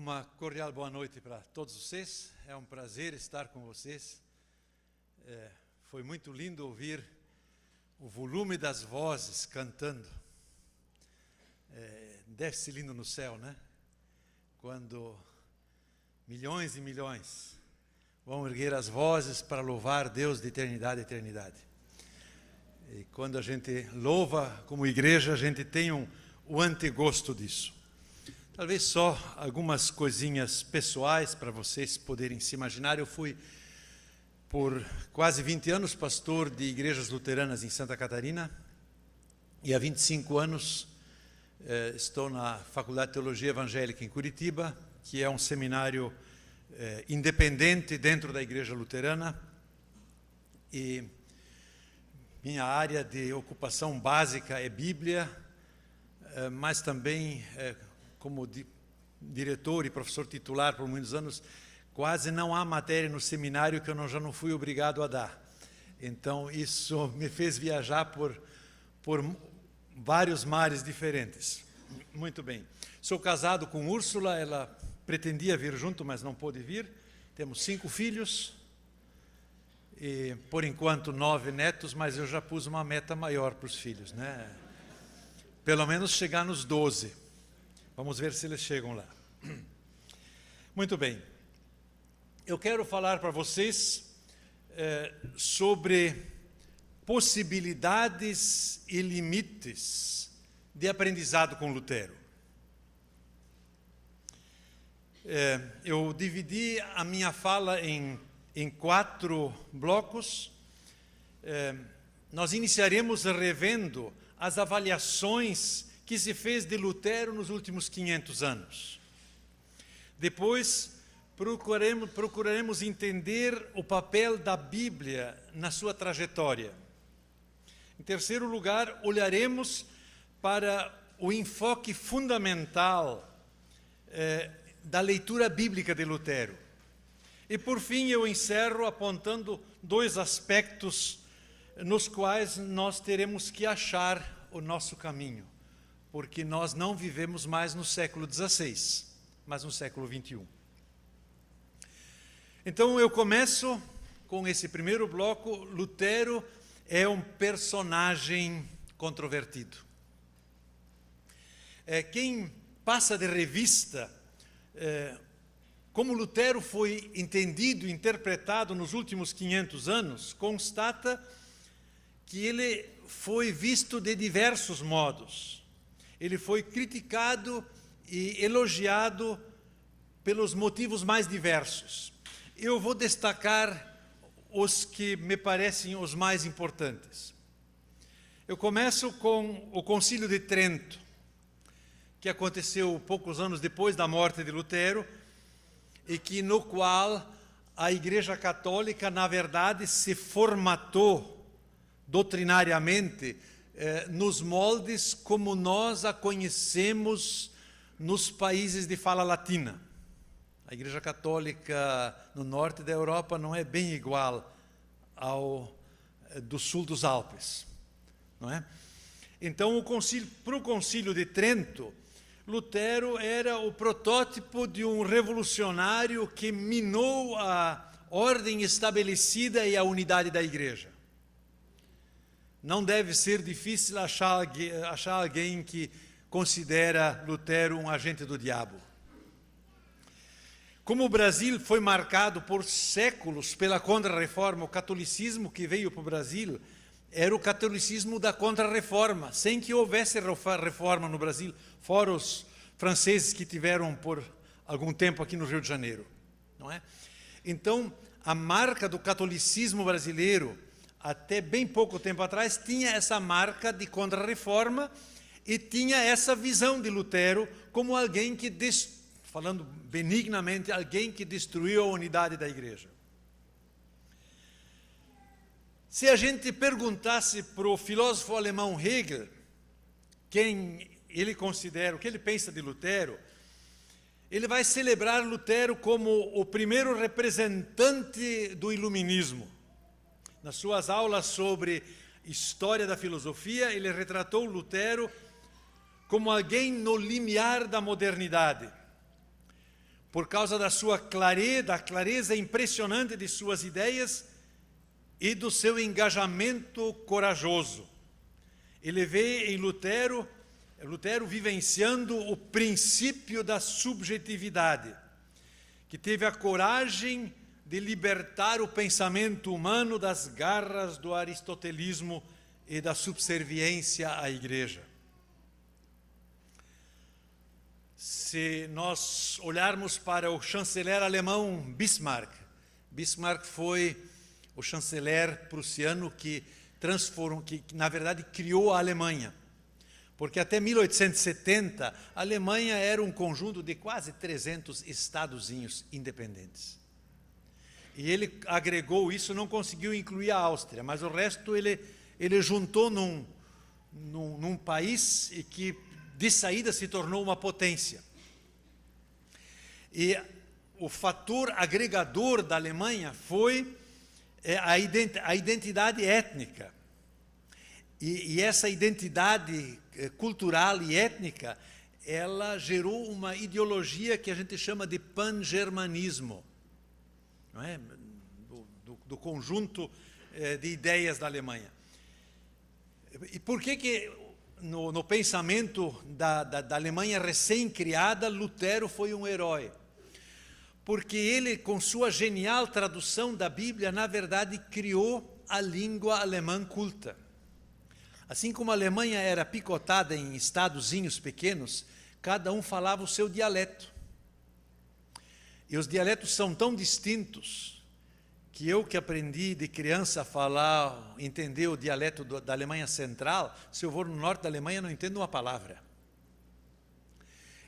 Uma cordial boa noite para todos vocês. É um prazer estar com vocês. Foi muito lindo ouvir o volume das vozes cantando. Deve ser lindo no céu, né? Quando milhões e milhões vão erguer as vozes para louvar Deus de eternidade a eternidade. E quando a gente louva como igreja, a gente tem o antegosto disso. Talvez só algumas coisinhas pessoais para vocês poderem se imaginar. Eu fui, por quase 20 anos, pastor de igrejas luteranas em Santa Catarina. E há 25 anos estou na Faculdade de Teologia Evangélica em Curitiba, que é um seminário independente dentro da igreja luterana. E minha área de ocupação básica é Bíblia, mas também como diretor e professor titular por muitos anos, quase não há matéria no seminário que eu já não fui obrigado a dar. Então, isso me fez viajar por vários mares diferentes. Muito bem. Sou casado com Úrsula, ela pretendia vir junto, mas não pôde vir. Temos 5 filhos e, por enquanto, 9 netos, mas eu já pus uma meta maior para os filhos, né? Pelo menos chegar nos 12. Vamos ver se eles chegam lá. Muito bem. Eu quero falar para vocês sobre possibilidades e limites de aprendizado com Lutero. Eu dividi a minha fala em 4 blocos. Nós iniciaremos revendo as avaliações que se fez de Lutero nos últimos 500 anos. Depois, procuraremos entender o papel da Bíblia na sua trajetória. Em terceiro lugar, olharemos para o enfoque fundamental da leitura bíblica de Lutero. E, por fim, eu encerro apontando 2 aspectos nos quais nós teremos que achar o nosso caminho, porque nós não vivemos mais no século XVI, mas no século XXI. Então, eu começo com esse primeiro bloco. Lutero é um personagem controvertido. Quem passa de revista como Lutero foi entendido, interpretado nos últimos 500 anos, constata que ele foi visto de diversos modos. Ele foi criticado e elogiado pelos motivos mais diversos. Eu vou destacar os que me parecem os mais importantes. Eu começo com o Concílio de Trento, que aconteceu poucos anos depois da morte de Lutero, e no qual a Igreja Católica, na verdade, se formatou doutrinariamente nos moldes como nós a conhecemos nos países de fala latina. A Igreja Católica no norte da Europa não é bem igual ao do sul dos Alpes, não é? Então, para o Concílio de Trento, Lutero era o protótipo de um revolucionário que minou a ordem estabelecida e a unidade da Igreja. Não deve ser difícil achar alguém que considera Lutero um agente do diabo. Como o Brasil foi marcado por séculos pela Contra-Reforma, o catolicismo que veio para o Brasil era o catolicismo da Contra-Reforma, sem que houvesse reforma no Brasil, fora os franceses que tiveram por algum tempo aqui no Rio de Janeiro, não é? Então, a marca do catolicismo brasileiro, até bem pouco tempo atrás, tinha essa marca de Contra-Reforma e tinha essa visão de Lutero como alguém que, falando benignamente, alguém que destruiu a unidade da Igreja. Se a gente perguntasse para o filósofo alemão Hegel quem ele considera, o que ele pensa de Lutero, ele vai celebrar Lutero como o primeiro representante do iluminismo. Nas suas aulas sobre história da filosofia, ele retratou Lutero como alguém no limiar da modernidade. por causa da clareza impressionante de suas ideias e do seu engajamento corajoso. Ele vê em Lutero vivenciando o princípio da subjetividade, que teve a coragem de libertar o pensamento humano das garras do aristotelismo e da subserviência à Igreja. Se nós olharmos para o chanceler alemão Bismarck, Bismarck foi o chanceler prussiano que na verdade criou a Alemanha. Porque até 1870, a Alemanha era um conjunto de quase 300 estadozinhos independentes. E ele agregou isso, não conseguiu incluir a Áustria, mas o resto ele juntou num país e que de saída se tornou uma potência. E o fator agregador da Alemanha foi a identidade étnica. E essa identidade cultural e étnica, ela gerou uma ideologia que a gente chama de pan-germanismo, não é? do conjunto de ideias da Alemanha. E por que no pensamento da Alemanha recém-criada, Lutero foi um herói? Porque ele, com sua genial tradução da Bíblia, na verdade, criou a língua alemã culta. Assim como a Alemanha era picotada em estadozinhos pequenos, cada um falava o seu dialeto. E os dialetos são tão distintos que eu, que aprendi de criança a falar, entender o dialeto da Alemanha Central, se eu vou no norte da Alemanha, não entendo uma palavra.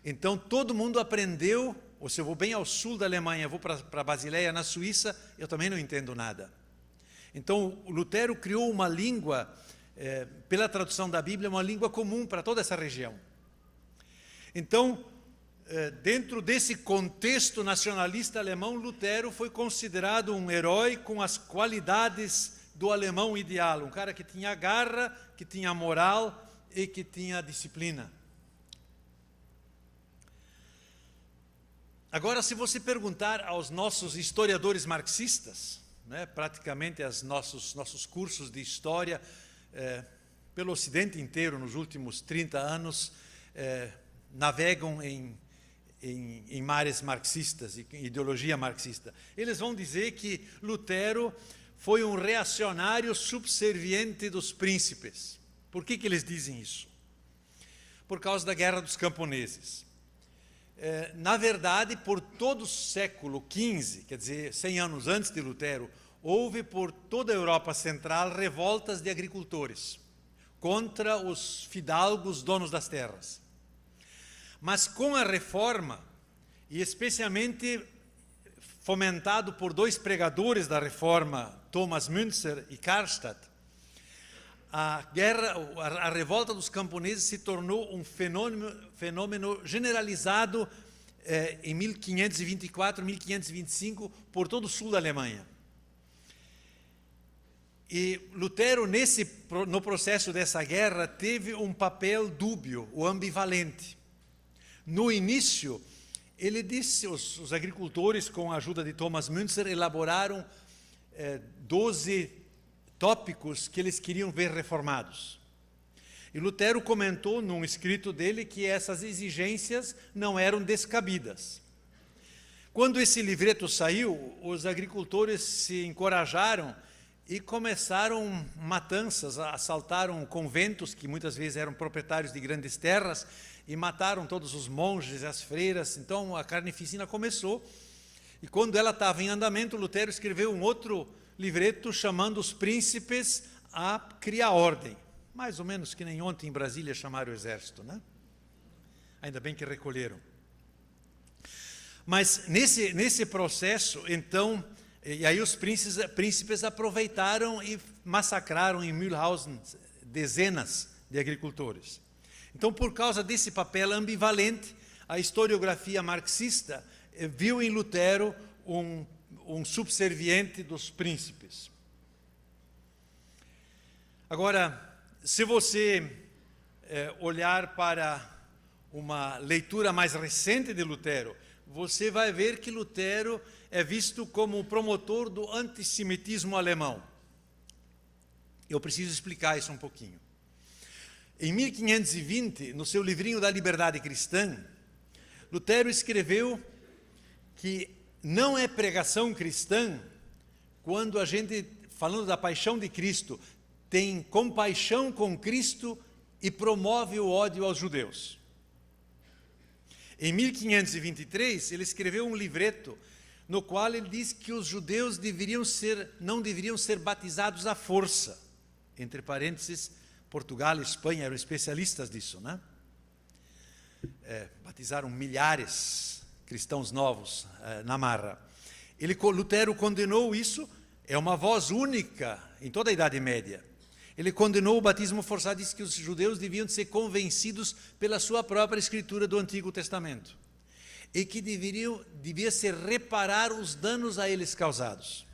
Então, todo mundo aprendeu, ou se eu vou bem ao sul da Alemanha, vou para Basileia, na Suíça, eu também não entendo nada. Então, Lutero criou uma língua, pela tradução da Bíblia, uma língua comum para toda essa região. Então, dentro desse contexto nacionalista alemão, Lutero foi considerado um herói com as qualidades do alemão ideal, um cara que tinha garra, que tinha moral e que tinha disciplina. Agora, se você perguntar aos nossos historiadores marxistas, né, praticamente aos nossos cursos de história pelo Ocidente inteiro nos últimos 30 anos, navegam em mares marxistas e ideologia marxista. Eles vão dizer que Lutero foi um reacionário subserviente dos príncipes. Por que eles dizem isso? Por causa da Guerra dos Camponeses. Na verdade, por todo o século XV, quer dizer, 100 anos antes de Lutero, houve por toda a Europa Central revoltas de agricultores contra os fidalgos donos das terras. Mas com a reforma, e especialmente fomentado por dois pregadores da reforma, Thomas Müntzer e Karlstadt, a revolta dos camponeses se tornou um fenômeno generalizado em 1524, 1525, por todo o sul da Alemanha. E Lutero, no processo dessa guerra, teve um papel dúbio, ou ambivalente. No início, ele disse, os agricultores, com a ajuda de Thomas Müntzer, elaboraram 12 tópicos que eles queriam ver reformados. E Lutero comentou num escrito dele que essas exigências não eram descabidas. Quando esse livreto saiu, os agricultores se encorajaram e começaram matanças, assaltaram conventos, que muitas vezes eram proprietários de grandes terras, e mataram todos os monges e as freiras. Então a carnificina começou, e quando ela estava em andamento, Lutero escreveu um outro livreto chamando os príncipes a criar ordem. Mais ou menos que nem ontem em Brasília chamaram o exército, né? Ainda bem que recolheram. Mas nesse processo, então, e aí os príncipes aproveitaram e massacraram em Mühlhausen dezenas de agricultores. Então, por causa desse papel ambivalente, a historiografia marxista viu em Lutero um subserviente dos príncipes. Agora, se você olhar para uma leitura mais recente de Lutero, você vai ver que Lutero é visto como o promotor do antissemitismo alemão. Eu preciso explicar isso um pouquinho. Em 1520, no seu livrinho da Liberdade Cristã, Lutero escreveu que não é pregação cristã quando a gente, falando da paixão de Cristo, tem compaixão com Cristo e promove o ódio aos judeus. Em 1523, ele escreveu um livreto no qual ele diz que os judeus não deveriam ser batizados à força. Entre parênteses, Portugal e Espanha eram especialistas disso, né? Batizaram milhares de cristãos novos na marra. Lutero condenou isso, é uma voz única em toda a Idade Média. Ele condenou o batismo forçado, disse que os judeus deviam ser convencidos pela sua própria escritura do Antigo Testamento e que devia se reparar os danos a eles causados.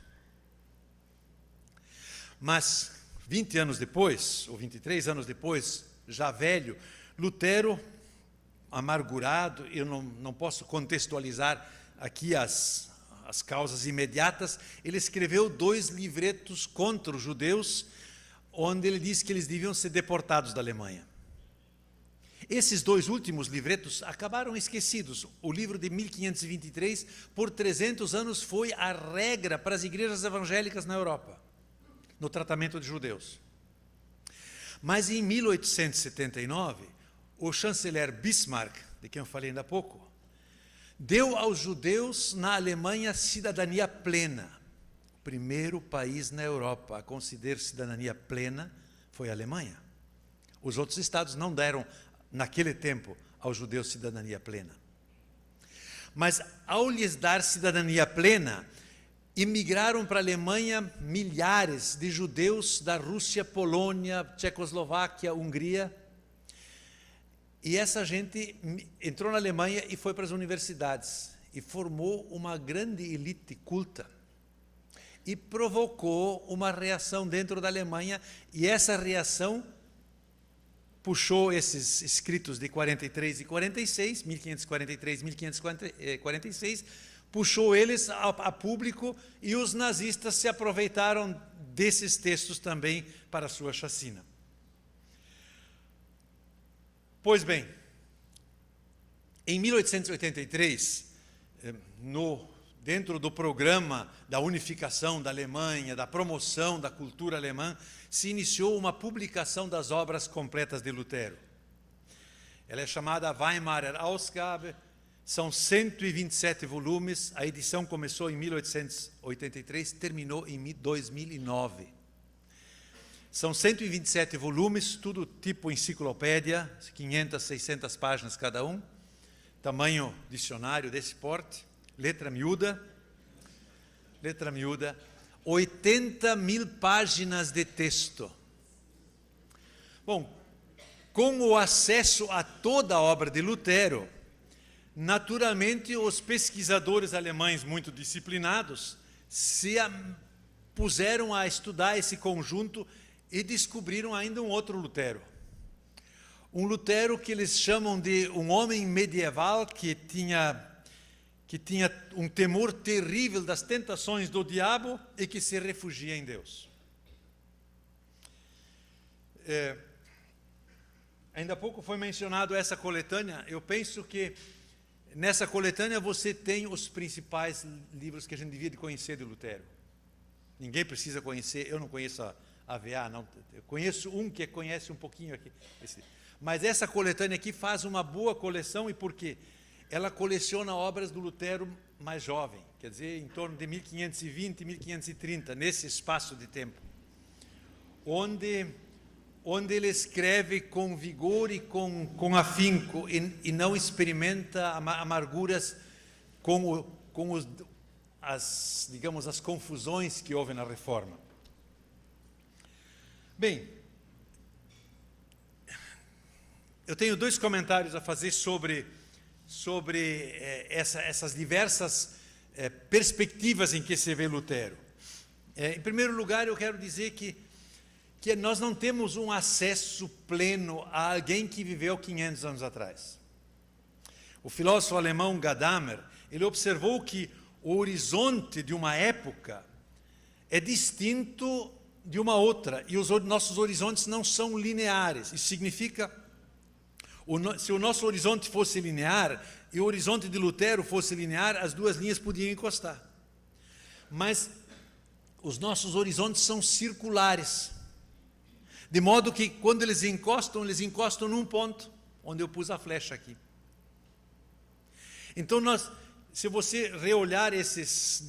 Mas 20 anos depois, ou 23 anos depois, já velho, Lutero, amargurado, eu não posso contextualizar aqui as causas imediatas, ele escreveu 2 livretos contra os judeus, onde ele diz que eles deviam ser deportados da Alemanha. Esses 2 últimos livretos acabaram esquecidos. O livro de 1523, por 300 anos, foi a regra para as igrejas evangélicas na Europa, no tratamento de judeus. Mas em 1879, o chanceler Bismarck, de quem eu falei ainda há pouco, deu aos judeus na Alemanha cidadania plena. O primeiro país na Europa a conceder cidadania plena foi a Alemanha. Os outros estados não deram, naquele tempo, aos judeus cidadania plena. Mas, ao lhes dar cidadania plena, imigraram para a Alemanha milhares de judeus da Rússia, Polônia, Tchecoslováquia, Hungria. E essa gente entrou na Alemanha e foi para as universidades e formou uma grande elite culta e provocou uma reação dentro da Alemanha, e essa reação puxou esses escritos de 43 e 46, 1543 e 1546, puxou eles a público, e os nazistas se aproveitaram desses textos também para a sua chacina. Pois bem, em 1883, dentro do programa da unificação da Alemanha, da promoção da cultura alemã, se iniciou uma publicação das obras completas de Lutero. Ela é chamada Weimarer Ausgabe, são 127 volumes, a edição começou em 1883, terminou em 2009. São 127 volumes, tudo tipo enciclopédia, 500, 600 páginas cada um, tamanho dicionário desse porte, letra miúda, 80.000 páginas de texto. Bom, com o acesso a toda a obra de Lutero, naturalmente os pesquisadores alemães muito disciplinados se puseram a estudar esse conjunto e descobriram ainda um outro Lutero. Um Lutero que eles chamam de um homem medieval que tinha um temor terrível das tentações do diabo e que se refugia em Deus. Ainda há pouco foi mencionado essa coletânea. Eu penso que nessa coletânea você tem os principais livros que a gente devia de conhecer de Lutero. Ninguém precisa conhecer, eu não conheço a AVA, não, eu conheço um que conhece um pouquinho aqui. Mas essa coletânea aqui faz uma boa coleção. E por quê? Ela coleciona obras do Lutero mais jovem, quer dizer, em torno de 1520 e 1530, nesse espaço de tempo, onde ele escreve com vigor e com afinco, e não experimenta amarguras digamos, as confusões que houve na Reforma. Bem, eu tenho 2 comentários a fazer sobre essas diversas perspectivas em que se vê Lutero. Em primeiro lugar, eu quero dizer que nós não temos um acesso pleno a alguém que viveu 500 anos atrás. O filósofo alemão Gadamer, ele observou que o horizonte de uma época é distinto de uma outra, e os nossos horizontes não são lineares. Isso significa, se o nosso horizonte fosse linear, e o horizonte de Lutero fosse linear, as duas linhas podiam encostar. Mas os nossos horizontes são circulares, de modo que quando eles encostam num ponto, onde eu pus a flecha aqui. Então, se você reolhar essas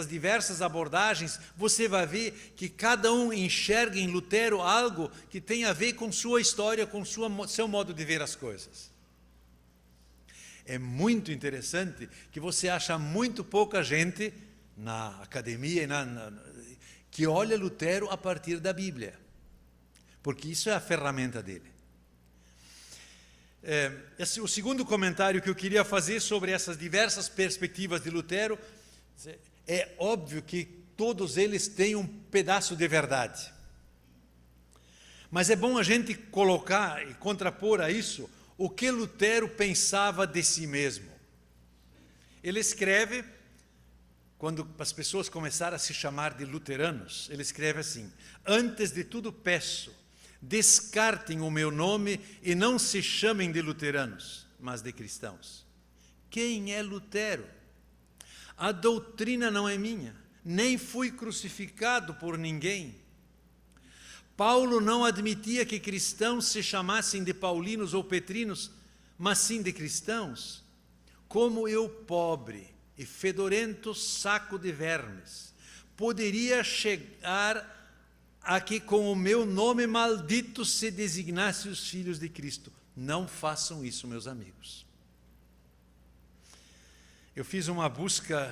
diversas abordagens, você vai ver que cada um enxerga em Lutero algo que tem a ver com sua história, com seu modo de ver as coisas. É muito interessante que você acha muito pouca gente na academia que olha Lutero a partir da Bíblia, porque isso é a ferramenta dele. O segundo comentário que eu queria fazer sobre essas diversas perspectivas de Lutero, é óbvio que todos eles têm um pedaço de verdade. Mas é bom a gente colocar e contrapor a isso o que Lutero pensava de si mesmo. Ele escreve, quando as pessoas começaram a se chamar de luteranos, ele escreve assim: antes de tudo peço, descartem o meu nome e não se chamem de luteranos, mas de cristãos. Quem é Lutero? A doutrina não é minha, nem fui crucificado por ninguém. Paulo não admitia que cristãos se chamassem de paulinos ou petrinos, mas sim de cristãos. Como eu, pobre e fedorento saco de vermes, poderia chegar a que com o meu nome maldito se designasse os filhos de Cristo? Não façam isso, meus amigos. Eu fiz uma busca,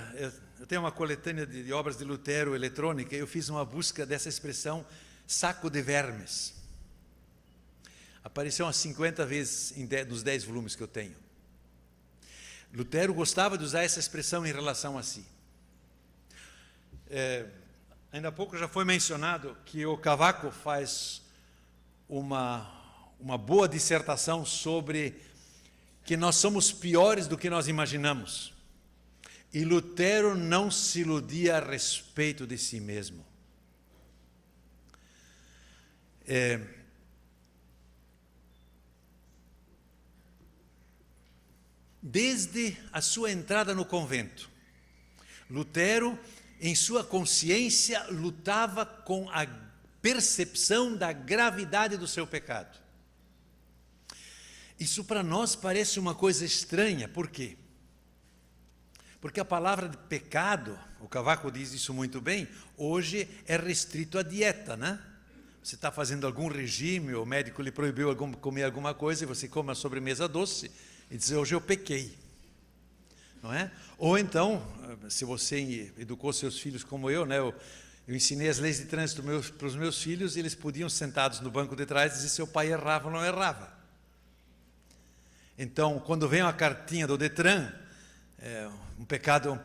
eu tenho uma coletânea de obras de Lutero eletrônica, eu fiz uma busca dessa expressão, saco de vermes. Apareceu umas 50 vezes nos 10 volumes que eu tenho. Lutero gostava de usar essa expressão em relação a si. Ainda há pouco já foi mencionado que o Cavaco faz uma boa dissertação sobre que nós somos piores do que nós imaginamos. E Lutero não se iludia a respeito de si mesmo. Desde a sua entrada no convento, Lutero, em sua consciência, lutava com a percepção da gravidade do seu pecado. Isso para nós parece uma coisa estranha. Por quê? Porque a palavra de pecado, o Cavaco diz isso muito bem, hoje é restrito à dieta, né? Você está fazendo algum regime, o médico lhe proibiu comer alguma coisa e você come uma sobremesa doce e diz: hoje eu pequei. Não é? Ou então, se você educou seus filhos como eu, né? Eu ensinei as leis de trânsito para os meus filhos, e eles podiam, sentados no banco de trás, dizer se o pai errava ou não errava. Então, quando vem uma cartinha do Detran, um pecado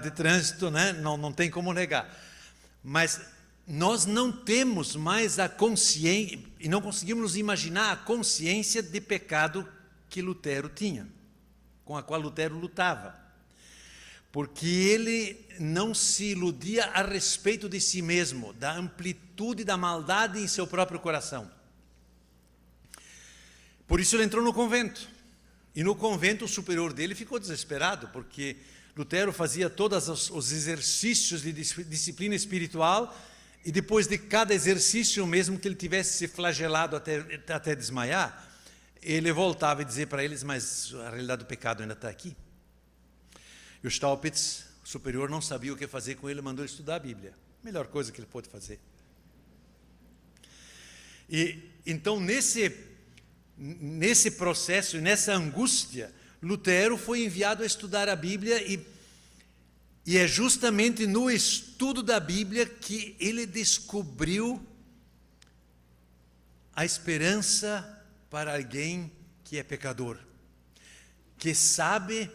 de trânsito, né? Não tem como negar. Mas nós não temos mais a consciência, e não conseguimos nos imaginar a consciência de pecado que Lutero tinha, com a qual Lutero lutava. Porque ele não se iludia a respeito de si mesmo, da amplitude da maldade em seu próprio coração. Por isso ele entrou no convento. E no convento o superior dele ficou desesperado, porque Lutero fazia todos os exercícios de disciplina espiritual, e depois de cada exercício, mesmo que ele tivesse se flagelado até desmaiar, ele voltava e dizia para eles: mas a realidade do pecado ainda está aqui. E o Staupitz, o superior, não sabia o que fazer com ele, mandou ele estudar a Bíblia. Melhor coisa que ele pôde fazer. E então, nesse processo, nessa angústia, Lutero foi enviado a estudar a Bíblia, e é justamente no estudo da Bíblia que ele descobriu a esperança para alguém que é pecador, que sabe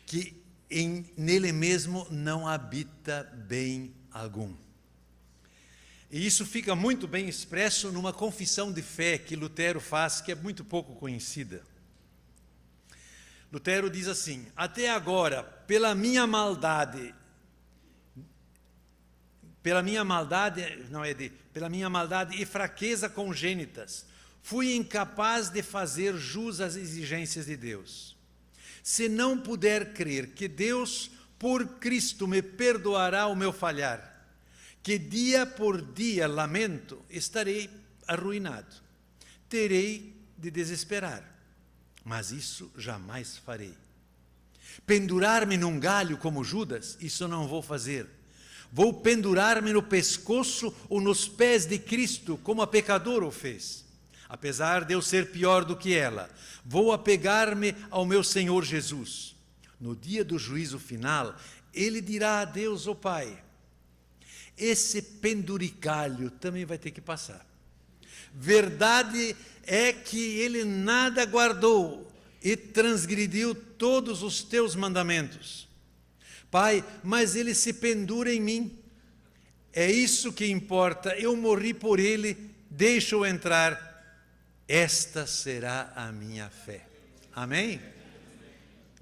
que nele mesmo não habita bem algum. E isso fica muito bem expresso numa confissão de fé que Lutero faz, que é muito pouco conhecida. Lutero diz assim: até agora, pela minha maldade e fraqueza congênitas, fui incapaz de fazer jus às exigências de Deus. Se não puder crer que Deus, por Cristo, me perdoará o meu falhar, que dia por dia lamento, estarei arruinado. Terei de desesperar, mas isso jamais farei. Pendurar-me num galho como Judas, isso não vou fazer. Vou pendurar-me no pescoço ou nos pés de Cristo, como a pecadora o fez. Apesar de eu ser pior do que ela, vou apegar-me ao meu Senhor Jesus. No dia do juízo final, Ele dirá a Deus, o Pai: esse penduricalho também vai ter que passar. Verdade é que ele nada guardou e transgrediu todos os teus mandamentos. Pai, mas ele se pendura em mim. É isso que importa. Eu morri por ele, deixa-o entrar. Esta será a minha fé. Amém?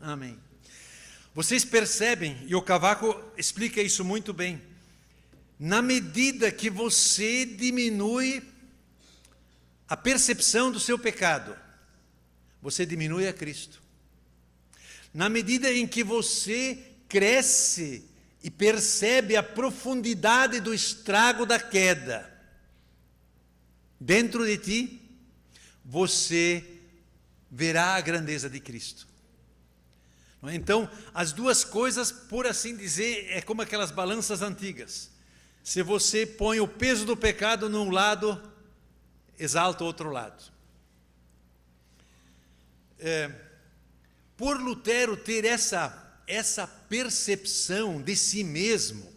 Amém. Vocês percebem, e o Cavaco explica isso muito bem, na medida que você diminui a percepção do seu pecado, você diminui a Cristo. Na medida em que você cresce e percebe a profundidade do estrago da queda dentro de ti, você verá a grandeza de Cristo. Então, as duas coisas, por assim dizer, é como aquelas balanças antigas. Se você põe o peso do pecado num lado, exalta o outro lado. Por Lutero ter essa percepção de si mesmo,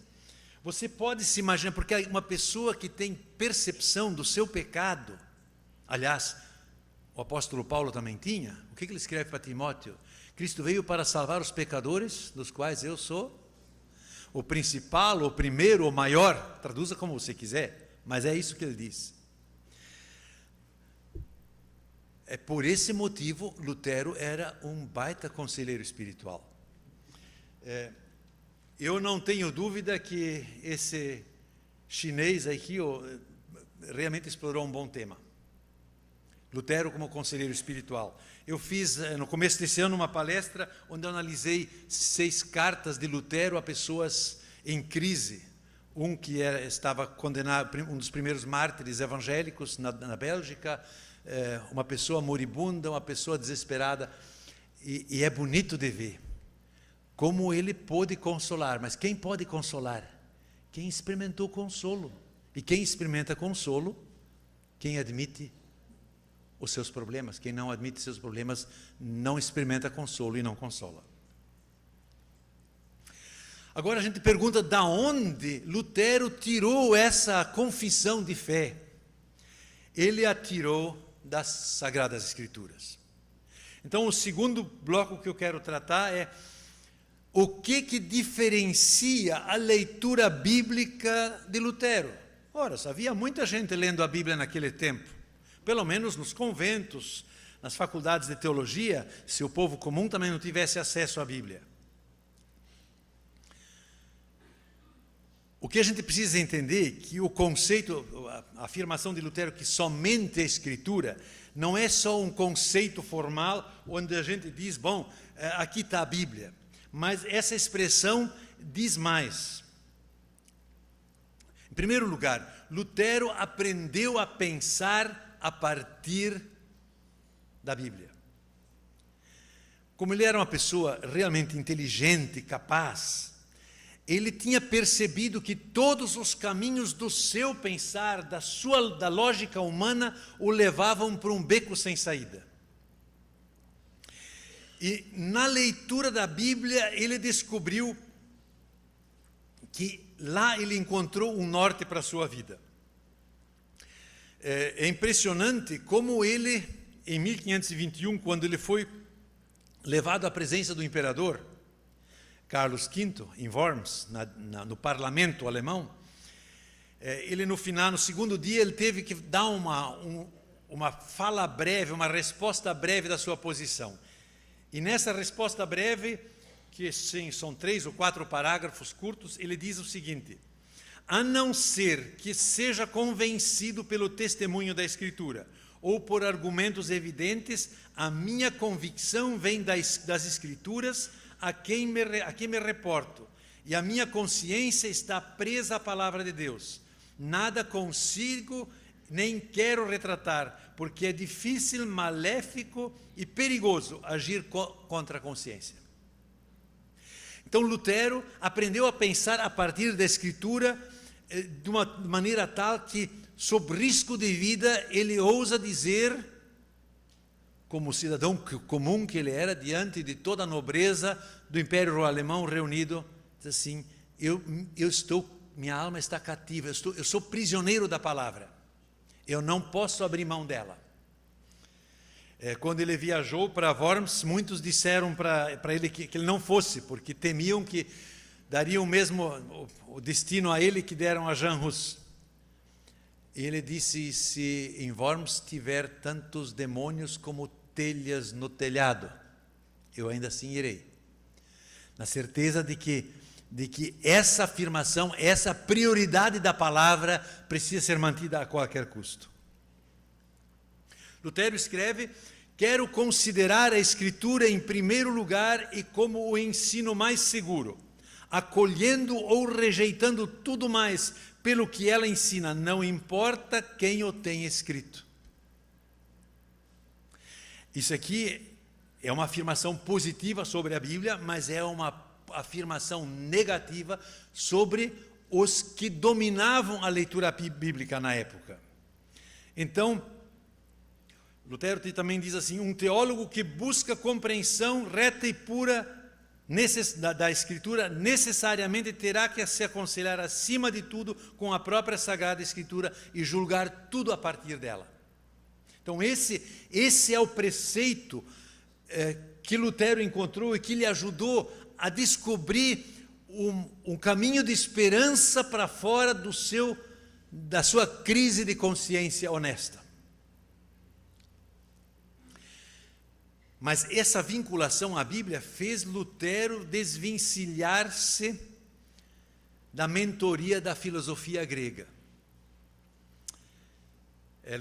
você pode se imaginar, porque uma pessoa que tem percepção do seu pecado, aliás, o apóstolo Paulo também tinha, o que ele escreve para Timóteo? Cristo veio para salvar os pecadores, dos quais eu sou o principal, o primeiro, o maior, traduza como você quiser, mas é isso que ele diz. É por esse motivo, Lutero era um baita conselheiro espiritual. Eu não tenho dúvida que esse chinês aqui realmente explorou um bom tema. Lutero como conselheiro espiritual. Eu fiz, no começo desse ano, uma palestra onde eu analisei 6 cartas de Lutero a pessoas em crise. Um que estava condenado, um dos primeiros mártires evangélicos na Bélgica, uma pessoa moribunda, uma pessoa desesperada. E é bonito de ver como ele pôde consolar. Mas quem pode consolar? Quem experimentou consolo. E quem experimenta consolo? Quem admite os seus problemas. Quem não admite seus problemas não experimenta consolo e não consola. Agora a gente pergunta de onde Lutero tirou essa confissão de fé. Ele a tirou das Sagradas Escrituras. Então o segundo bloco que eu quero tratar é o que diferencia a leitura bíblica de Lutero. Ora, havia muita gente lendo a Bíblia naquele tempo. Pelo menos nos conventos, nas faculdades de teologia, se o povo comum também não tivesse acesso à Bíblia. O que a gente precisa entender é que o conceito, a afirmação de Lutero que somente a Escritura, não é só um conceito formal onde a gente diz, bom, aqui está a Bíblia. Mas essa expressão diz mais. Em primeiro lugar, Lutero aprendeu a pensar a partir da Bíblia. Como ele era uma pessoa realmente inteligente, capaz, ele tinha percebido que todos os caminhos do seu pensar, da lógica humana, o levavam para um beco sem saída. E na leitura da Bíblia, ele descobriu que lá ele encontrou um norte para a sua vida. É impressionante como ele, em 1521, quando ele foi levado à presença do imperador Carlos V, em Worms, no parlamento alemão, ele no final, no segundo dia, ele teve que dar uma fala breve, uma resposta breve da sua posição. E nessa resposta breve, que sim, são 3 ou 4 parágrafos curtos, ele diz o seguinte: a não ser que seja convencido pelo testemunho da Escritura ou por argumentos evidentes, a minha convicção vem das Escrituras a quem me reporto, e a minha consciência está presa à palavra de Deus. Nada consigo nem quero retratar, porque é difícil, maléfico e perigoso agir contra a consciência. Então Lutero aprendeu a pensar a partir da Escritura de uma maneira tal que, sob risco de vida, ele ousa dizer, como cidadão comum que ele era, diante de toda a nobreza do Império Alemão reunido, diz assim: minha alma está cativa, eu sou prisioneiro da palavra, eu não posso abrir mão dela. Quando ele viajou para Worms, muitos disseram para ele que ele não fosse, porque temiam que dariam o destino a ele que deram a Jean Hus. E ele disse: se em Worms tiver tantos demônios como telhas no telhado, eu ainda assim irei. Na certeza de que essa afirmação, essa prioridade da palavra precisa ser mantida a qualquer custo. Lutero escreve: quero considerar a Escritura em primeiro lugar e como o ensino mais seguro, acolhendo ou rejeitando tudo mais pelo que ela ensina, não importa quem o tenha escrito. Isso aqui é uma afirmação positiva sobre a Bíblia, mas é uma afirmação negativa sobre os que dominavam a leitura bíblica na época. Então, Lutero também diz assim: um teólogo que busca compreensão reta e pura da Escritura necessariamente terá que se aconselhar acima de tudo com a própria Sagrada Escritura e julgar tudo a partir dela. Então esse é o preceito que Lutero encontrou e que lhe ajudou a descobrir um caminho de esperança para fora da sua crise de consciência honesta. Mas essa vinculação à Bíblia fez Lutero desvencilhar-se da mentoria da filosofia grega.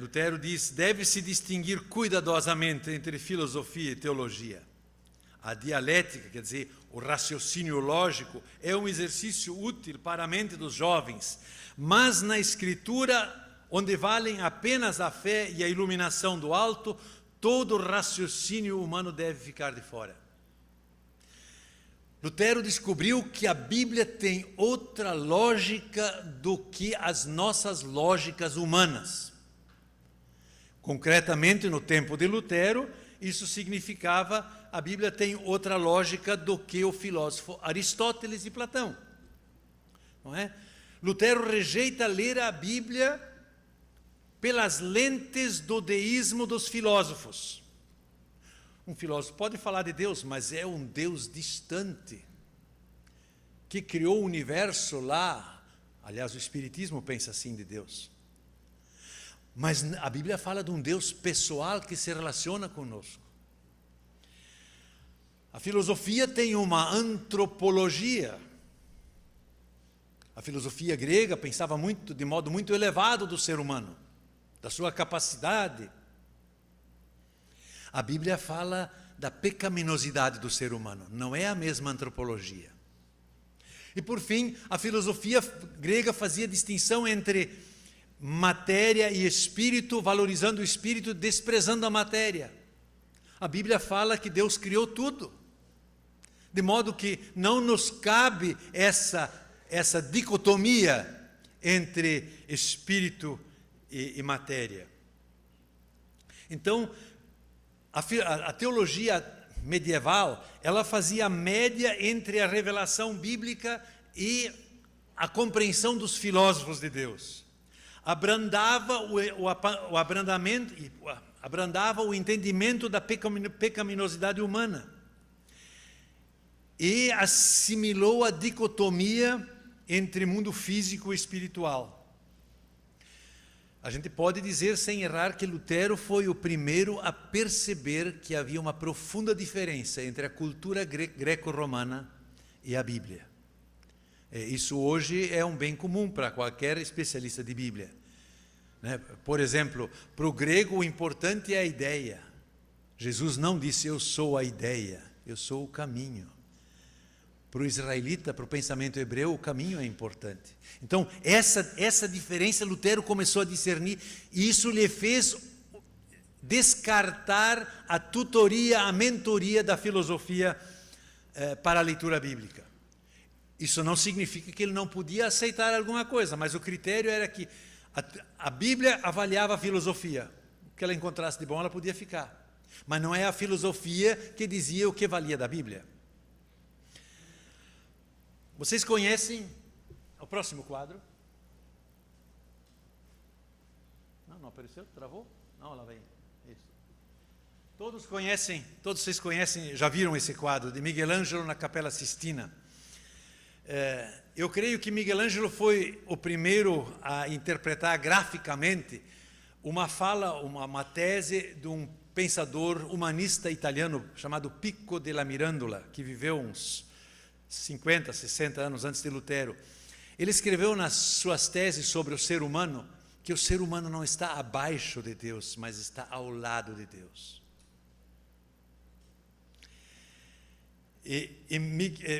Lutero diz: deve-se distinguir cuidadosamente entre filosofia e teologia. A dialética, quer dizer, o raciocínio lógico, é um exercício útil para a mente dos jovens, mas na Escritura, onde valem apenas a fé e a iluminação do alto, todo raciocínio humano deve ficar de fora. Lutero descobriu que a Bíblia tem outra lógica do que as nossas lógicas humanas. Concretamente, no tempo de Lutero, isso significava a Bíblia tem outra lógica do que o filósofo Aristóteles e Platão. Não é? Lutero rejeita ler a Bíblia pelas lentes do deísmo dos filósofos. Um filósofo pode falar de Deus, mas é um Deus distante, que criou o universo lá. Aliás, o Espiritismo pensa assim de Deus. Mas a Bíblia fala de um Deus pessoal que se relaciona conosco. A filosofia tem uma antropologia. A filosofia grega pensava de modo muito elevado do ser humano, da sua capacidade. A Bíblia fala da pecaminosidade do ser humano, não é a mesma antropologia. E por fim, a filosofia grega fazia distinção entre matéria e espírito, valorizando o espírito, desprezando a matéria. A Bíblia fala que Deus criou tudo, de modo que não nos cabe essa dicotomia entre espírito e matéria. Então, a teologia medieval, ela fazia média entre a revelação bíblica e a compreensão dos filósofos de Deus. Abrandava o entendimento da pecaminosidade humana e assimilou a dicotomia entre mundo físico e espiritual. A gente pode dizer sem errar que Lutero foi o primeiro a perceber que havia uma profunda diferença entre a cultura greco-romana e a Bíblia. Isso hoje é um bem comum para qualquer especialista de Bíblia. Por exemplo, para o grego o importante é a ideia. Jesus não disse eu sou a ideia, eu sou o caminho. Para o israelita, para o pensamento hebreu, o caminho é importante. Então, essa diferença Lutero começou a discernir, e isso lhe fez descartar a tutoria, a mentoria da filosofia para a leitura bíblica. Isso não significa que ele não podia aceitar alguma coisa, mas o critério era que a Bíblia avaliava a filosofia. O que ela encontrasse de bom, ela podia ficar. Mas não é a filosofia que dizia o que valia da Bíblia. Vocês conhecem o próximo quadro? Não apareceu? Travou? Não, lá vem. Isso. Todos vocês conhecem, já viram esse quadro de Miguel Ângelo na Capela Sistina. Eu creio que Miguel Ângelo foi o primeiro a interpretar graficamente uma tese de um pensador humanista italiano chamado Pico della Mirandola, que viveu uns 50, 60 anos antes de Lutero. Ele escreveu nas suas teses sobre o ser humano que o ser humano não está abaixo de Deus, mas está ao lado de Deus. E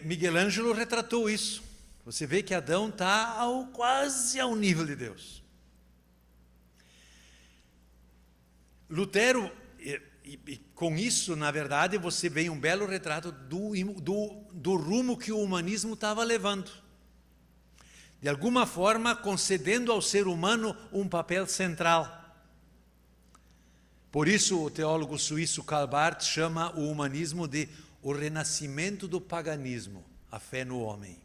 Miguel Ângelo retratou isso. Você vê que Adão está quase ao nível de Deus. Lutero, e com isso, na verdade, você vê um belo retrato do rumo que o humanismo estava levando. De alguma forma, concedendo ao ser humano um papel central. Por isso, o teólogo suíço Karl Barth chama o humanismo de o renascimento do paganismo, a fé no homem.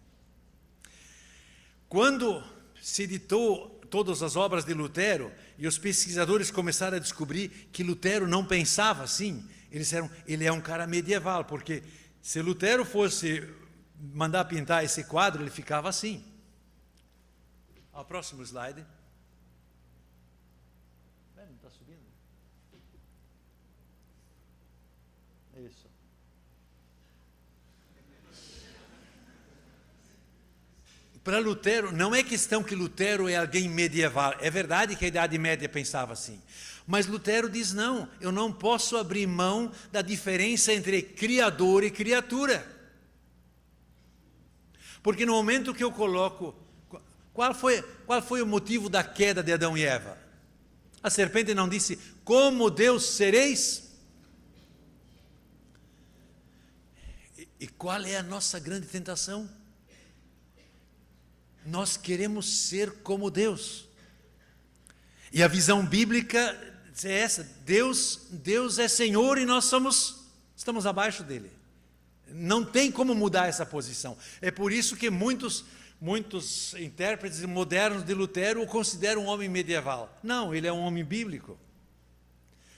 Quando se editou todas as obras de Lutero, e os pesquisadores começaram a descobrir que Lutero não pensava assim, eles disseram, ele é um cara medieval, porque se Lutero fosse mandar pintar esse quadro, ele ficava assim. Ao próximo slide. Não está subindo? Isso. Para Lutero, não é questão que Lutero é alguém medieval. É verdade que a Idade Média pensava assim. Mas Lutero diz, não, eu não posso abrir mão da diferença entre criador e criatura. Porque no momento que eu coloco... Qual foi o motivo da queda de Adão e Eva? A serpente não disse, como Deus sereis? E qual é a nossa grande tentação? Nós queremos ser como Deus. E a visão bíblica é essa, Deus é Senhor e nós estamos abaixo dele. Não tem como mudar essa posição. É por isso que muitos intérpretes modernos de Lutero o consideram um homem medieval. Não, ele é um homem bíblico.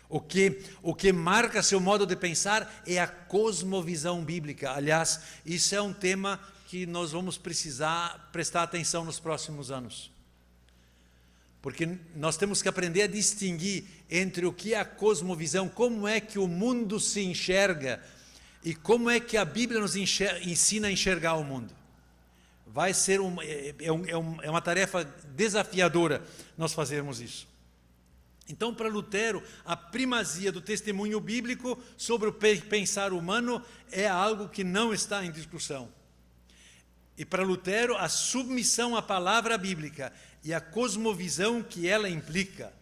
O que marca seu modo de pensar é a cosmovisão bíblica. Aliás, isso é um tema que nós vamos precisar prestar atenção nos próximos anos. Porque nós temos que aprender a distinguir entre o que é a cosmovisão, como é que o mundo se enxerga e como é que a Bíblia nos ensina a enxergar o mundo. Vai ser uma tarefa desafiadora nós fazermos isso. Então, para Lutero, a primazia do testemunho bíblico sobre o pensar humano é algo que não está em discussão. E para Lutero, a submissão à palavra bíblica e a cosmovisão que ela implica.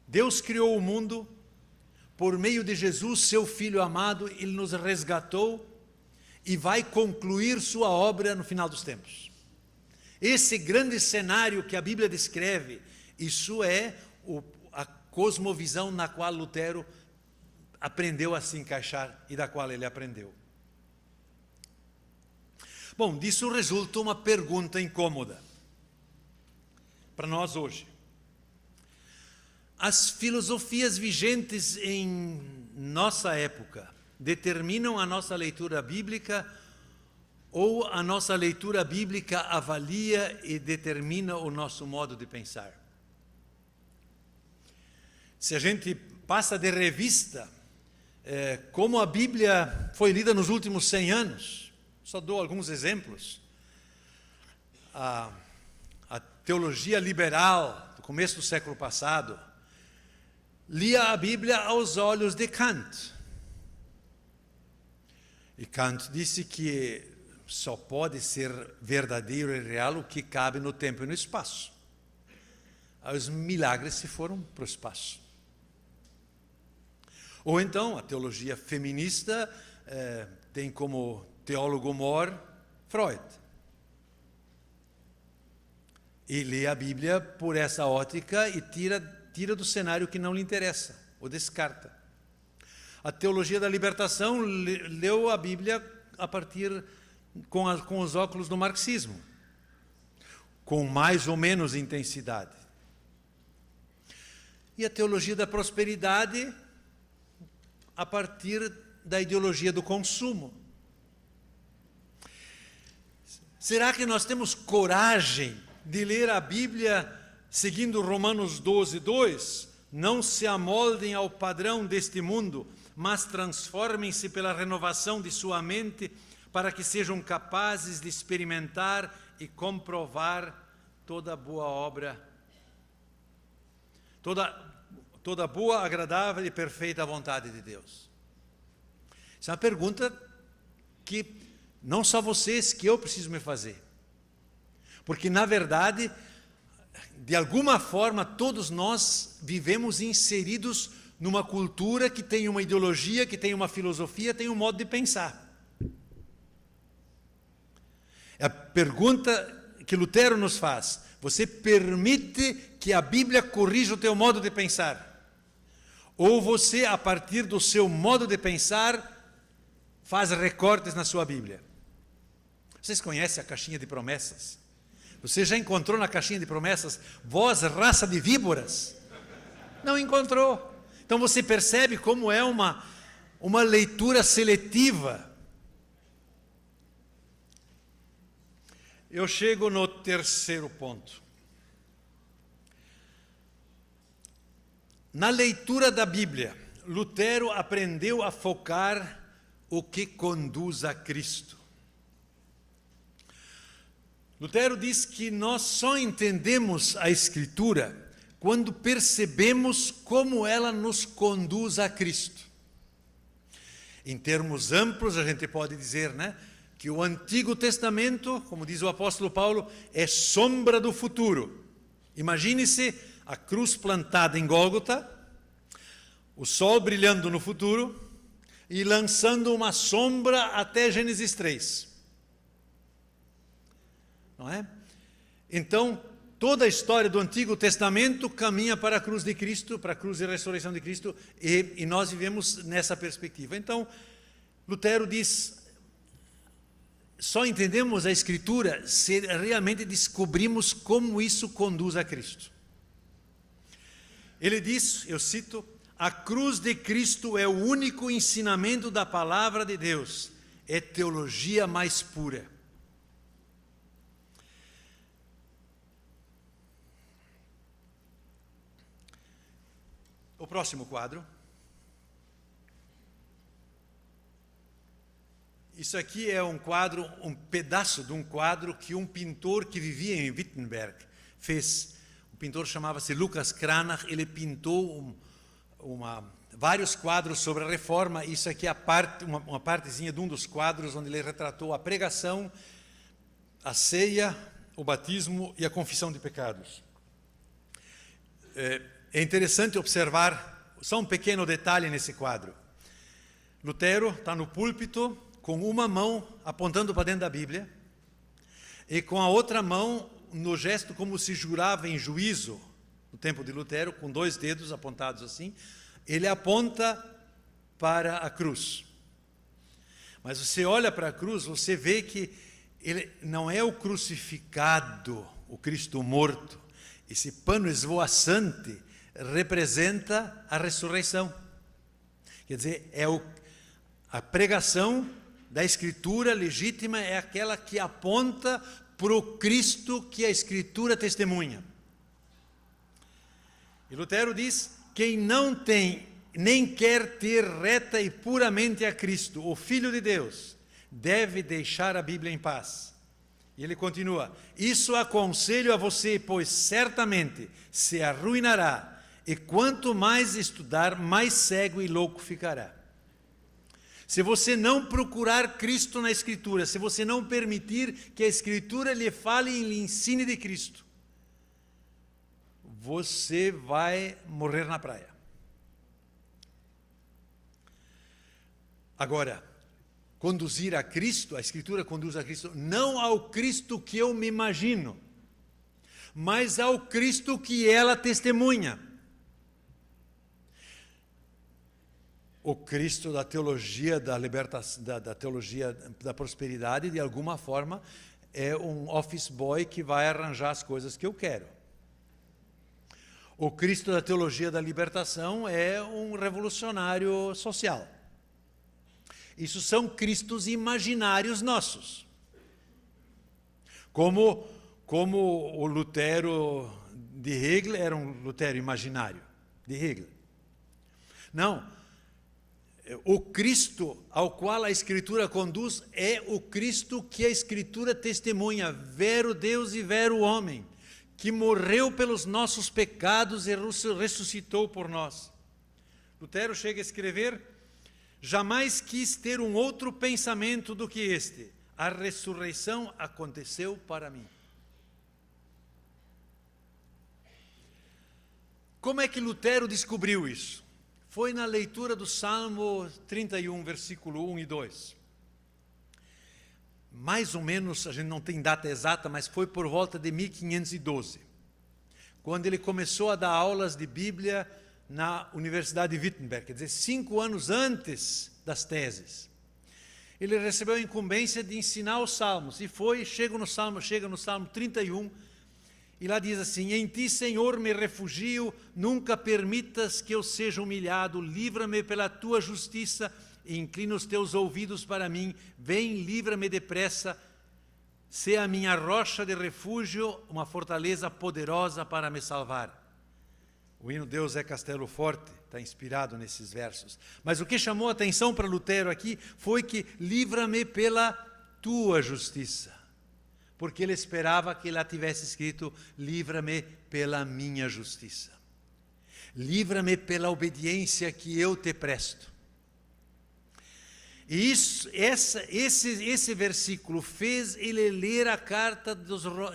Deus criou o mundo, por meio de Jesus, seu Filho amado, Ele nos resgatou e vai concluir sua obra no final dos tempos. Esse grande cenário que a Bíblia descreve, isso é a cosmovisão na qual Lutero aprendeu a se encaixar e da qual ele aprendeu. Bom, disso resulta uma pergunta incômoda para nós hoje. As filosofias vigentes em nossa época determinam a nossa leitura bíblica ou a nossa leitura bíblica avalia e determina o nosso modo de pensar? se a gente passa de revista como a Bíblia foi lida nos últimos 100 anos, só dou alguns exemplos. A teologia liberal do começo do século passado lia a Bíblia aos olhos de Kant. E Kant disse que só pode ser verdadeiro e real o que cabe no tempo e no espaço. Aí os milagres se foram para o espaço. Ou então, a teologia feminista tem como teólogo mor Freud. E lê a Bíblia por essa ótica e tira do cenário que não lhe interessa, ou descarta. A teologia da libertação leu a Bíblia a partir com os óculos do marxismo, com mais ou menos intensidade. E a teologia da prosperidade a partir da ideologia do consumo. Será que nós temos coragem de ler a Bíblia seguindo Romanos 12, 2? Não se amoldem ao padrão deste mundo, mas transformem-se pela renovação de sua mente, para que sejam capazes de experimentar e comprovar toda boa obra, toda boa, agradável e perfeita vontade de Deus. Essa é uma pergunta que não só vocês, que eu preciso me fazer. Porque, na verdade, de alguma forma, todos nós vivemos inseridos numa cultura que tem uma ideologia, que tem uma filosofia, tem um modo de pensar. A pergunta que Lutero nos faz: você permite que a Bíblia corrija o teu modo de pensar? Ou você, a partir do seu modo de pensar, faz recortes na sua Bíblia? Vocês conhecem a caixinha de promessas? Você já encontrou na caixinha de promessas, vós, raça de víboras? Não encontrou. Então você percebe como é uma leitura seletiva. Eu chego no terceiro ponto. Na leitura da Bíblia, Lutero aprendeu a focar o que conduz a Cristo. Lutero diz que nós só entendemos a Escritura quando percebemos como ela nos conduz a Cristo. Em termos amplos, a gente pode dizer, que o Antigo Testamento, como diz o apóstolo Paulo, é sombra do futuro. Imagine-se a cruz plantada em Gólgota, o sol brilhando no futuro e lançando uma sombra até Gênesis 3. Não é? Então, toda a história do Antigo Testamento caminha para a cruz de Cristo, para a cruz e ressurreição de Cristo, e nós vivemos nessa perspectiva. Então, Lutero diz: só entendemos a Escritura se realmente descobrimos como isso conduz a Cristo. Ele diz, eu cito: a cruz de Cristo é o único ensinamento da palavra de Deus, é teologia mais pura. O próximo quadro. Isso aqui é um quadro, um pedaço de um quadro que um pintor que vivia em Wittenberg fez. O pintor chamava-se Lucas Cranach. Ele pintou vários quadros sobre a Reforma. Isso aqui é uma partezinha de um dos quadros onde ele retratou a pregação, a ceia, o batismo e a confissão de pecados. É interessante observar só um pequeno detalhe nesse quadro. Lutero está no púlpito com uma mão apontando para dentro da Bíblia e com a outra mão no gesto como se jurava em juízo, no tempo de Lutero, com 2 dedos apontados assim, ele aponta para a cruz. Mas você olha para a cruz, você vê que ele não é o crucificado, o Cristo morto. Esse pano esvoaçante representa a ressurreição. Quer dizer, a pregação da Escritura legítima é aquela que aponta para o Cristo que a Escritura testemunha. E Lutero diz: quem não tem nem quer ter reta e puramente a Cristo, o Filho de Deus, deve deixar a Bíblia em paz. E ele continua: isso aconselho a você, pois certamente se arruinará, e quanto mais estudar, mais cego e louco ficará. Se você não procurar Cristo na Escritura, se você não permitir que a Escritura lhe fale e lhe ensine de Cristo, você vai morrer na praia. Agora, conduzir a Cristo, a Escritura conduz a Cristo, não ao Cristo que eu me imagino, mas ao Cristo que ela testemunha. O Cristo da teologia da libertação, da teologia da prosperidade, de alguma forma, é um office boy que vai arranjar as coisas que eu quero. O Cristo da teologia da libertação é um revolucionário social. Isso são cristos imaginários nossos. Como o Lutero de Hegel era um Lutero imaginário de Hegel. Não. O Cristo ao qual a Escritura conduz é o Cristo que a Escritura testemunha, vero Deus e vero homem, que morreu pelos nossos pecados e ressuscitou por nós. Lutero chega a escrever: jamais quis ter um outro pensamento do que este: a ressurreição aconteceu para mim. Como é que Lutero descobriu isso? Foi na leitura do Salmo 31, versículo 1 e 2. Mais ou menos, a gente não tem data exata, mas foi por volta de 1512, quando ele começou a dar aulas de Bíblia na Universidade de Wittenberg, quer dizer, 5 anos antes das teses. Ele recebeu a incumbência de ensinar os Salmos, e chega no Salmo 31, e lá diz assim: em ti, Senhor, me refugio, nunca permitas que eu seja humilhado, livra-me pela tua justiça, e inclina os teus ouvidos para mim, vem, livra-me depressa, sê a minha rocha de refúgio, uma fortaleza poderosa para me salvar. O hino Deus é Castelo Forte está inspirado nesses versos. Mas o que chamou a atenção para Lutero aqui foi que livra-me pela tua justiça. Porque ele esperava que lá tivesse escrito: livra-me pela minha justiça. Livra-me pela obediência que eu te presto. E esse versículo fez ele ler a carta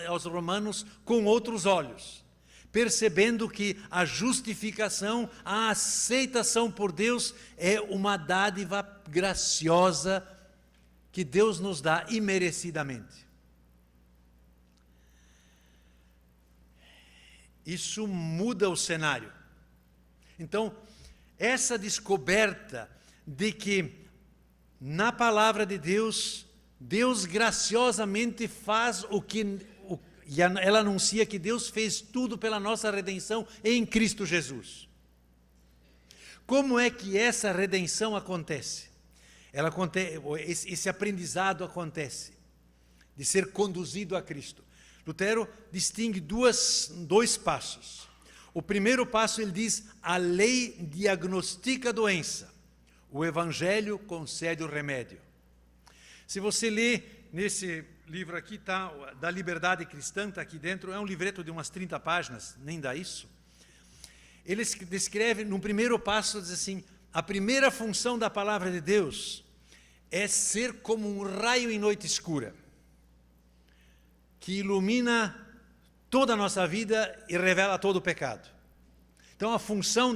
aos Romanos com outros olhos, percebendo que a justificação, a aceitação por Deus é uma dádiva graciosa que Deus nos dá imerecidamente. Isso muda o cenário. Então, essa descoberta de que na palavra de Deus, Deus graciosamente faz e ela anuncia que Deus fez tudo pela nossa redenção em Cristo Jesus. Como é que essa redenção acontece? Esse aprendizado acontece, de ser conduzido a Cristo. Lutero distingue dois passos. O primeiro passo, ele diz: a lei diagnostica a doença, o Evangelho concede o remédio. Se você lê nesse livro aqui, tá, da Liberdade Cristã, está aqui dentro, é um livreto de umas 30 páginas, nem dá isso. Ele descreve, no primeiro passo, diz assim: a primeira função da palavra de Deus é ser como um raio em noite escura, que ilumina toda a nossa vida e revela todo o pecado. Então, a função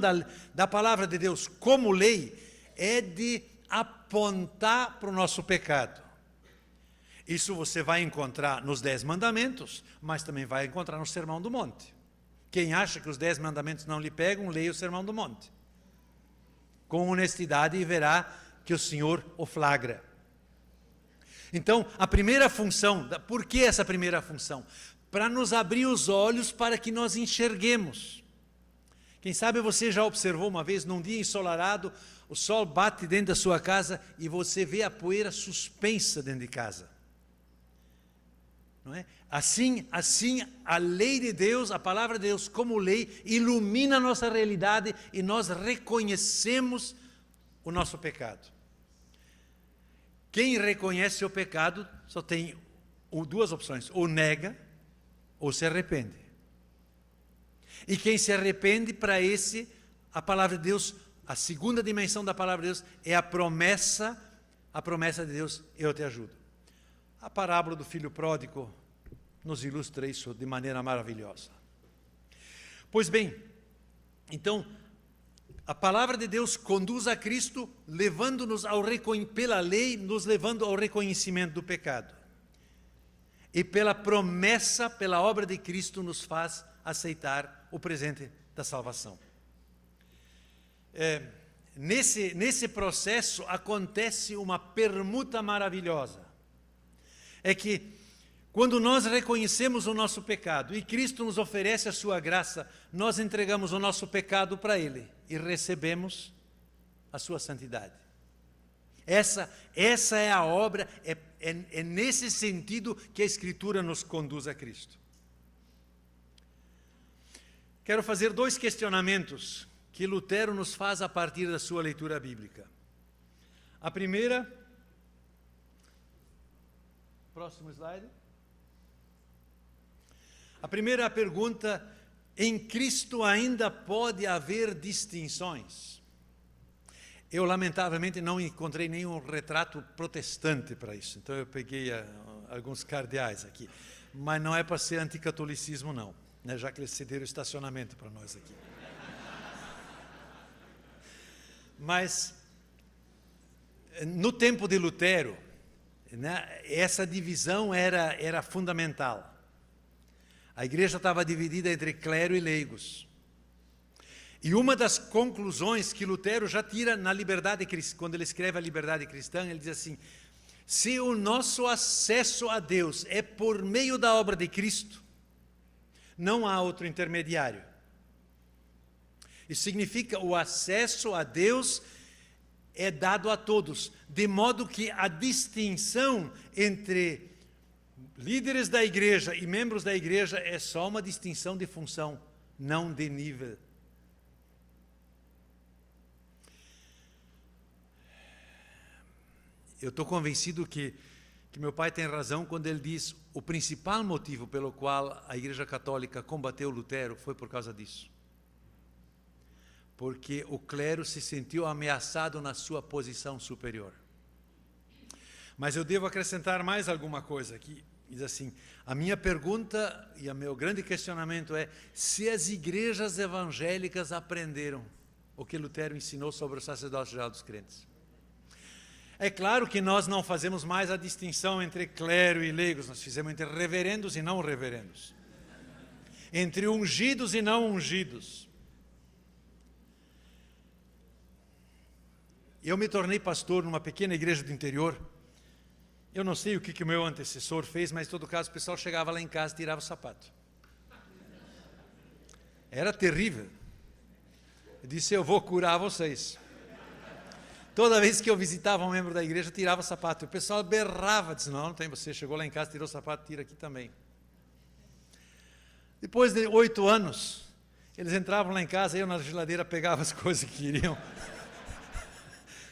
da palavra de Deus como lei é de apontar para o nosso pecado. Isso você vai encontrar nos 10 mandamentos, mas também vai encontrar no Sermão do Monte. Quem acha que os 10 mandamentos não lhe pegam, leia o Sermão do Monte com honestidade e verá que o Senhor o flagra. Então, a primeira função, por que essa primeira função? Para nos abrir os olhos para que nós enxerguemos. Quem sabe você já observou uma vez, num dia ensolarado, o sol bate dentro da sua casa e você vê a poeira suspensa dentro de casa. não é? Assim, a lei de Deus, a palavra de Deus como lei, ilumina a nossa realidade e nós reconhecemos o nosso pecado. Quem reconhece o pecado só tem duas opções: ou nega ou se arrepende. E quem se arrepende, para esse, a palavra de Deus, a segunda dimensão da palavra de Deus é a promessa de Deus: eu te ajudo. A parábola do filho pródigo nos ilustra isso de maneira maravilhosa. Pois bem, então, a palavra de Deus conduz a Cristo, levando-nos pela lei, nos levando ao reconhecimento do pecado. E pela promessa, pela obra de Cristo, nos faz aceitar o presente da salvação. Nesse processo acontece uma permuta maravilhosa. É que quando nós reconhecemos o nosso pecado e Cristo nos oferece a sua graça, nós entregamos o nosso pecado para Ele e recebemos a sua santidade. Essa é a obra, é nesse sentido que a Escritura nos conduz a Cristo. Quero fazer 2 questionamentos que Lutero nos faz a partir da sua leitura bíblica. A primeira, próximo slide. A primeira pergunta: em Cristo ainda pode haver distinções? Eu, lamentavelmente, não encontrei nenhum retrato protestante para isso, então eu peguei alguns cardeais aqui. Mas não é para ser anticatolicismo, não, né, já que eles cederam estacionamento para nós aqui. Mas, no tempo de Lutero, né, essa divisão era fundamental. A igreja estava dividida entre clero e leigos. E uma das conclusões que Lutero já tira na liberdade, quando ele escreve a Liberdade Cristã, ele diz assim: se o nosso acesso a Deus é por meio da obra de Cristo, não há outro intermediário. Isso significa o acesso a Deus é dado a todos, de modo que a distinção entre líderes da igreja e membros da igreja é só uma distinção de função, não de nível. Eu estou convencido que meu pai tem razão quando ele diz: o principal motivo pelo qual a Igreja Católica combateu Lutero foi por causa disso. Porque o clero se sentiu ameaçado na sua posição superior. Mas eu devo acrescentar mais alguma coisa aqui. Diz assim: a minha pergunta e o meu grande questionamento é se as igrejas evangélicas aprenderam o que Lutero ensinou sobre o sacerdócio geral dos crentes. É claro que nós não fazemos mais a distinção entre clero e leigos, nós fizemos entre reverendos e não reverendos, entre ungidos e não ungidos. Eu me tornei pastor numa pequena igreja do interior. Eu não sei o que o meu antecessor fez, mas em todo caso o pessoal chegava lá em casa e tirava o sapato. Era terrível. Eu disse: eu vou curar vocês. Toda vez que eu visitava um membro da igreja, eu tirava o sapato. O pessoal berrava, disse: não tem, você chegou lá em casa, tirou o sapato, tira aqui também. Depois de 8 anos, eles entravam lá em casa, eu na geladeira pegava as coisas que queriam.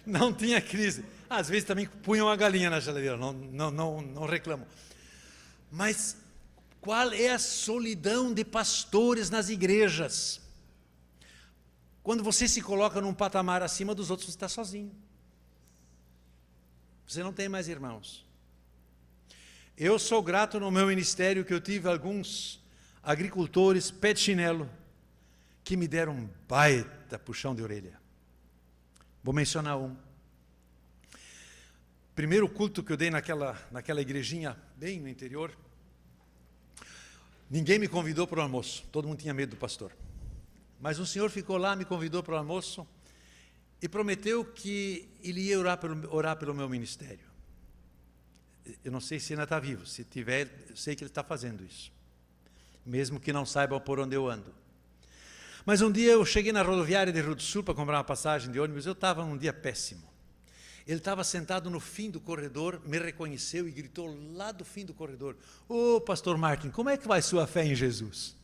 Não tinha crise. Às vezes também punham uma galinha na geladeira, não reclamo. Mas qual é a solidão de pastores nas igrejas? Quando você se coloca num patamar acima dos outros, você está sozinho. Você não tem mais irmãos. Eu sou grato no meu ministério que eu tive alguns agricultores pé de chinelo que me deram um baita puxão de orelha. Vou mencionar um. Primeiro culto que eu dei naquela igrejinha bem no interior, ninguém me convidou para o almoço, todo mundo tinha medo do pastor. Mas um senhor ficou lá, me convidou para o almoço e prometeu que ele ia orar pelo meu ministério. Eu não sei se ainda está vivo, se tiver, eu sei que ele está fazendo isso, mesmo que não saiba por onde eu ando. Mas um dia eu cheguei na rodoviária de Rio do Sul para comprar uma passagem de ônibus, eu estava num dia péssimo. Ele estava sentado no fim do corredor, me reconheceu e gritou lá do fim do corredor: "Ô, pastor Martin, como é que vai sua fé em Jesus?"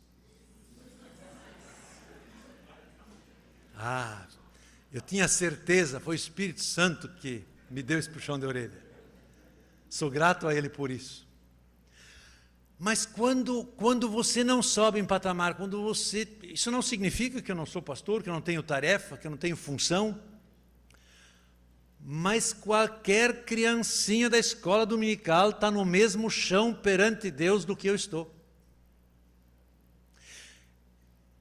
Eu tinha certeza, foi o Espírito Santo que me deu esse puxão de orelha. Sou grato a Ele por isso. Mas quando você não sobe em patamar, isso não significa que eu não sou pastor, que eu não tenho tarefa, que eu não tenho função. Mas qualquer criancinha da escola dominical está no mesmo chão perante Deus do que eu estou.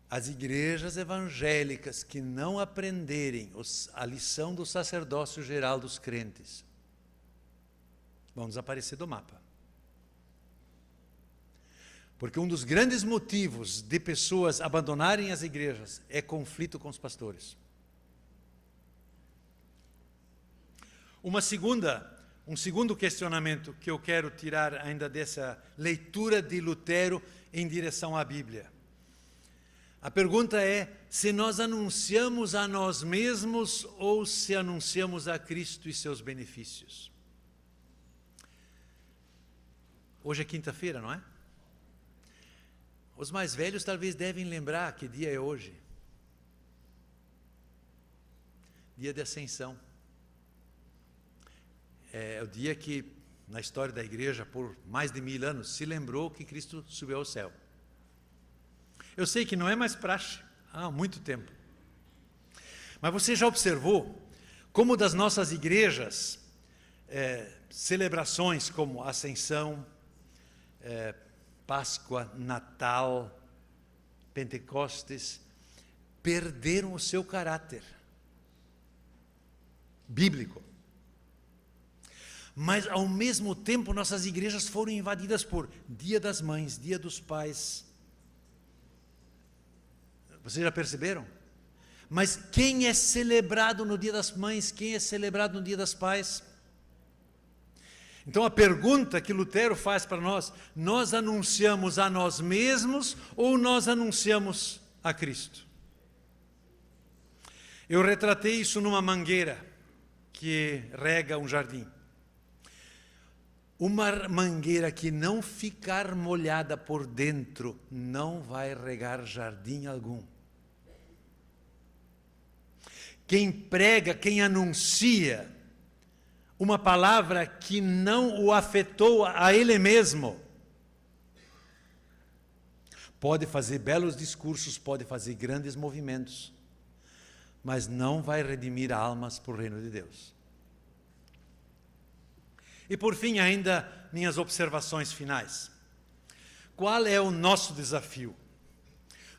As igrejas evangélicas que não aprenderem a lição do sacerdócio geral dos crentes vão desaparecer do mapa. Porque um dos grandes motivos de pessoas abandonarem as igrejas é conflito com os pastores. Um segundo questionamento que eu quero tirar ainda dessa leitura de Lutero em direção à Bíblia. A pergunta é se nós anunciamos a nós mesmos ou se anunciamos a Cristo e seus benefícios. Hoje é quinta-feira, não é? Os mais velhos talvez devem lembrar que dia é hoje. Dia de Ascensão. É o dia que, na história da igreja, por mais de 1000 anos, se lembrou que Cristo subiu ao céu. Eu sei que não é mais praxe há muito tempo. Mas você já observou como das nossas igrejas, celebrações como Ascensão, Páscoa, Natal, Pentecostes, perderam o seu caráter bíblico. Mas, ao mesmo tempo, nossas igrejas foram invadidas por Dia das Mães, Dia dos Pais. Vocês já perceberam? Mas quem é celebrado no Dia das Mães? Quem é celebrado no Dia das Pais? Então, a pergunta que Lutero faz para nós anunciamos a nós mesmos ou nós anunciamos a Cristo? Eu retratei isso numa mangueira que rega um jardim. Uma mangueira que não ficar molhada por dentro não vai regar jardim algum. Quem prega, quem anuncia uma palavra que não o afetou a ele mesmo, pode fazer belos discursos, pode fazer grandes movimentos, mas não vai redimir almas para o reino de Deus. E por fim, ainda minhas observações finais. Qual é o nosso desafio?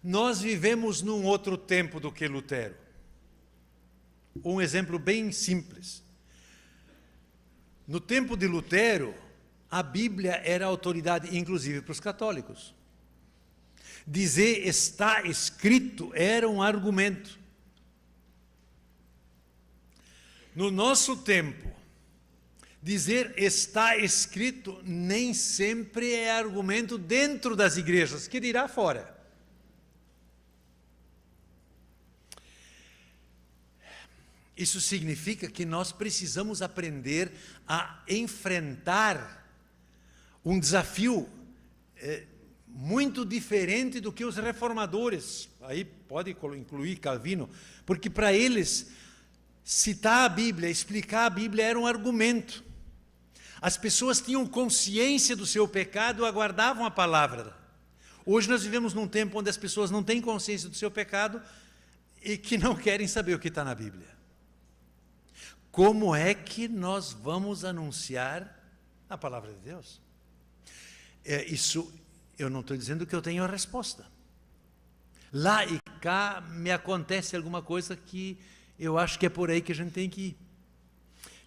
Nós vivemos num outro tempo do que Lutero. Um exemplo bem simples. No tempo de Lutero, a Bíblia era autoridade, inclusive para os católicos. Dizer está escrito era um argumento. No nosso tempo, dizer está escrito nem sempre é argumento dentro das igrejas, que dirá fora. Isso significa que nós precisamos aprender a enfrentar um desafio muito diferente do que os reformadores, aí pode incluir Calvino, porque para eles citar a Bíblia, explicar a Bíblia era um argumento. As pessoas tinham consciência do seu pecado, aguardavam a palavra. Hoje nós vivemos num tempo onde as pessoas não têm consciência do seu pecado e que não querem saber o que está na Bíblia. Como é que nós vamos anunciar a palavra de Deus? Isso, eu não estou dizendo que eu tenho a resposta. Lá e cá me acontece alguma coisa que eu acho que é por aí que a gente tem que ir.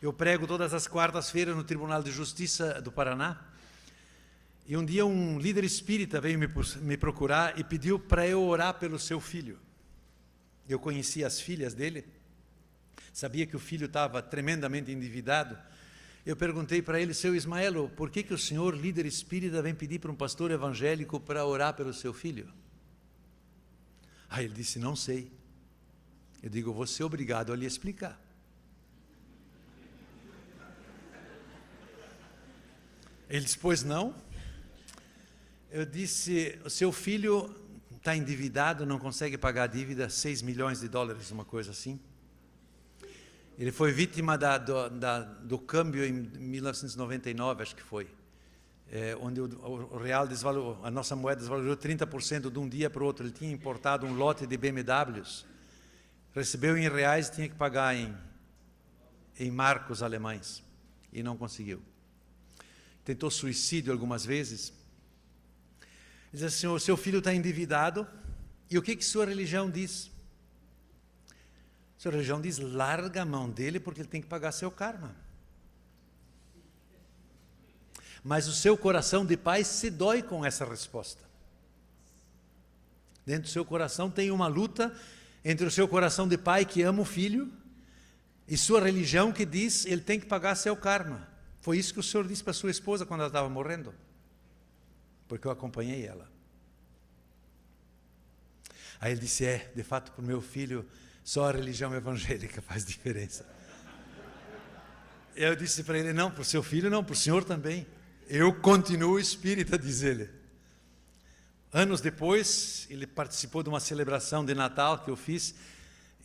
Eu prego todas as quartas-feiras no Tribunal de Justiça do Paraná. E um dia um líder espírita veio me procurar e pediu para eu orar pelo seu filho. Eu conhecia as filhas dele, sabia que o filho estava tremendamente endividado. Eu perguntei para ele: seu Ismaelo, por que o senhor, líder espírita, vem pedir para um pastor evangélico para orar pelo seu filho? Aí ele disse: não sei. Eu digo: vou ser obrigado a lhe explicar. Ele disse, pois não. Eu disse, o seu filho está endividado, não consegue pagar a dívida, $6 milhões, uma coisa assim. Ele foi vítima do câmbio em 1999, acho que foi, onde o real desvalorou, a nossa moeda desvalorou 30% de um dia para o outro. Ele tinha importado um lote de BMWs, recebeu em reais e tinha que pagar em marcos alemães, e não conseguiu. Tentou suicídio algumas vezes. Diz assim, o seu filho está endividado, e o que sua religião diz? Sua religião diz, larga a mão dele, porque ele tem que pagar seu karma. Mas o seu coração de pai se dói com essa resposta. Dentro do seu coração tem uma luta entre o seu coração de pai que ama o filho, e sua religião que diz, ele tem que pagar seu karma. Foi isso que o Senhor disse para sua esposa quando ela estava morrendo. Porque eu acompanhei ela. Aí ele disse, de fato, para o meu filho, só a religião evangélica faz diferença. Eu disse para ele, não, para o seu filho não, para o senhor também. Eu continuo espírita, diz ele. Anos depois, ele participou de uma celebração de Natal que eu fiz.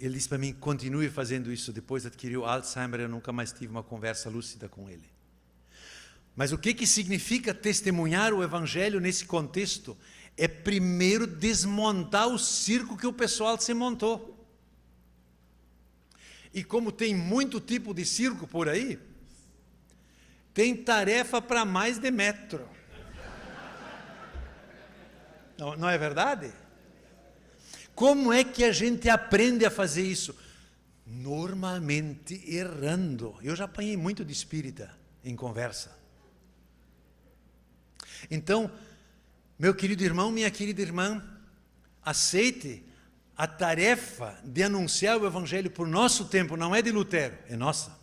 Ele disse para mim, continue fazendo isso. Depois adquiriu Alzheimer, eu nunca mais tive uma conversa lúcida com ele. Mas o que significa testemunhar o Evangelho nesse contexto? É primeiro desmontar o circo que o pessoal se montou. E como tem muito tipo de circo por aí, tem tarefa para mais de metro. Não é verdade? Como é que a gente aprende a fazer isso? Normalmente errando. Eu já apanhei muito de espírita em conversa. Então, meu querido irmão, minha querida irmã, aceite a tarefa de anunciar o Evangelho por nosso tempo, não é de Lutero, é nossa.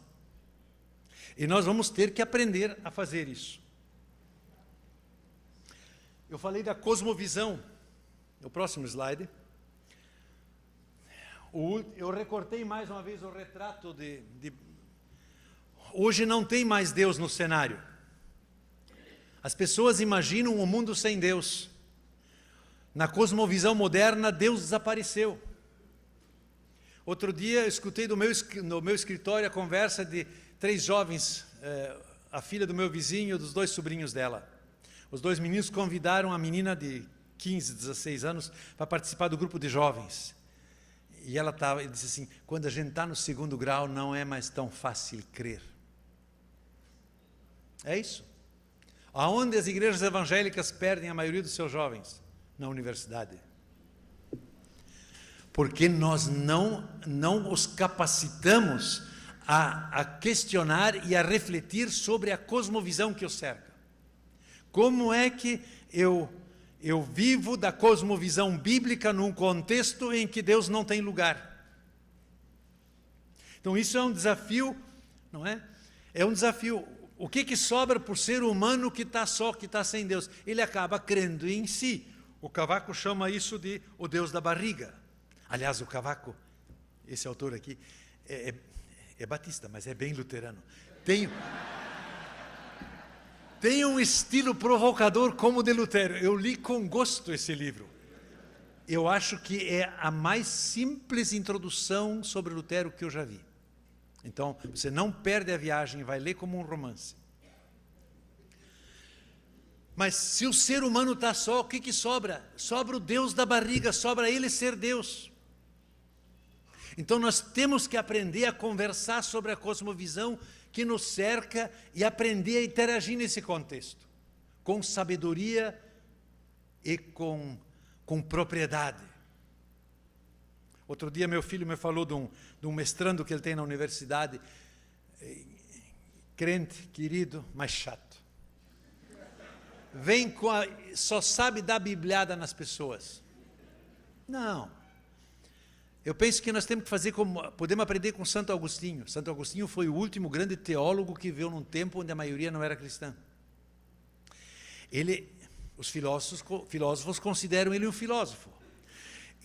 E nós vamos ter que aprender a fazer isso. Eu falei da cosmovisão, no próximo slide. Eu recortei mais uma vez o retrato Hoje não tem mais Deus no cenário. As pessoas imaginam um mundo sem Deus. Na cosmovisão moderna, Deus desapareceu. Outro dia, eu escutei no meu escritório a conversa de 3 jovens, a filha do meu vizinho e dos 2 sobrinhos dela. Os 2 meninos convidaram a menina de 15, 16 anos para participar do grupo de jovens. E ele disse assim, quando a gente está no 2º grau, não é mais tão fácil crer. É isso. Aonde as igrejas evangélicas perdem a maioria dos seus jovens? Na universidade. Porque nós não os capacitamos a questionar e a refletir sobre a cosmovisão que os cerca. Como é que eu vivo da cosmovisão bíblica num contexto em que Deus não tem lugar? Então isso é um desafio, não é? É um desafio. O que sobra por ser humano que está só, que está sem Deus? Ele acaba crendo em si. O Cavaco chama isso de o Deus da barriga. Aliás, o Cavaco, esse autor aqui, é batista, mas é bem luterano. Tem um estilo provocador como o de Lutero. Eu li com gosto esse livro. Eu acho que é a mais simples introdução sobre Lutero que eu já vi. Então, você não perde a viagem, vai ler como um romance. Mas se o ser humano está só, o que sobra? Sobra o Deus da barriga, sobra ele ser Deus. Então nós temos que aprender a conversar sobre a cosmovisão que nos cerca e aprender a interagir nesse contexto, com sabedoria e com propriedade. Outro dia meu filho me falou de um mestrando que ele tem na universidade, crente, querido, mas chato. Vem só sabe dar bibliada nas pessoas. Não. Eu penso que nós temos que fazer podemos aprender com Santo Agostinho. Santo Agostinho foi o último grande teólogo que veio num tempo onde a maioria não era cristã. Os filósofos consideram ele um filósofo.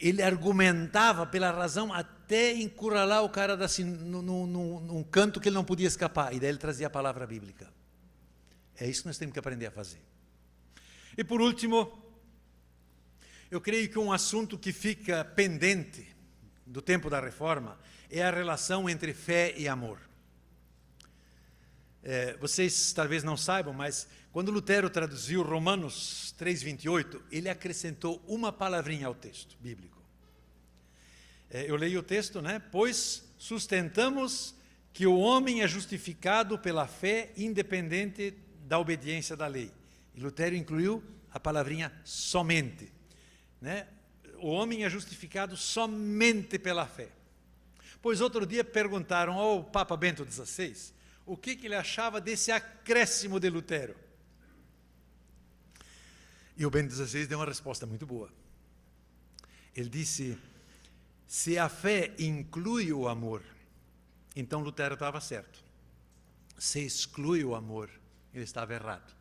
Ele argumentava pela razão até encurralar o cara num canto que ele não podia escapar. E daí ele trazia a palavra bíblica. É isso que nós temos que aprender a fazer. E por último, eu creio que um assunto que fica pendente do tempo da Reforma é a relação entre fé e amor. Vocês talvez não saibam, mas quando Lutero traduziu Romanos 3:28, ele acrescentou uma palavrinha ao texto bíblico. Eu leio o texto, né? Pois sustentamos que o homem é justificado pela fé independente da obediência da lei. E Lutero incluiu a palavrinha somente, né? O homem é justificado somente pela fé. Pois outro dia perguntaram ao Papa Bento XVI o que ele achava desse acréscimo de Lutero. E o Bento XVI deu uma resposta muito boa. Ele disse: se a fé inclui o amor, então Lutero estava certo. Se exclui o amor, ele estava errado.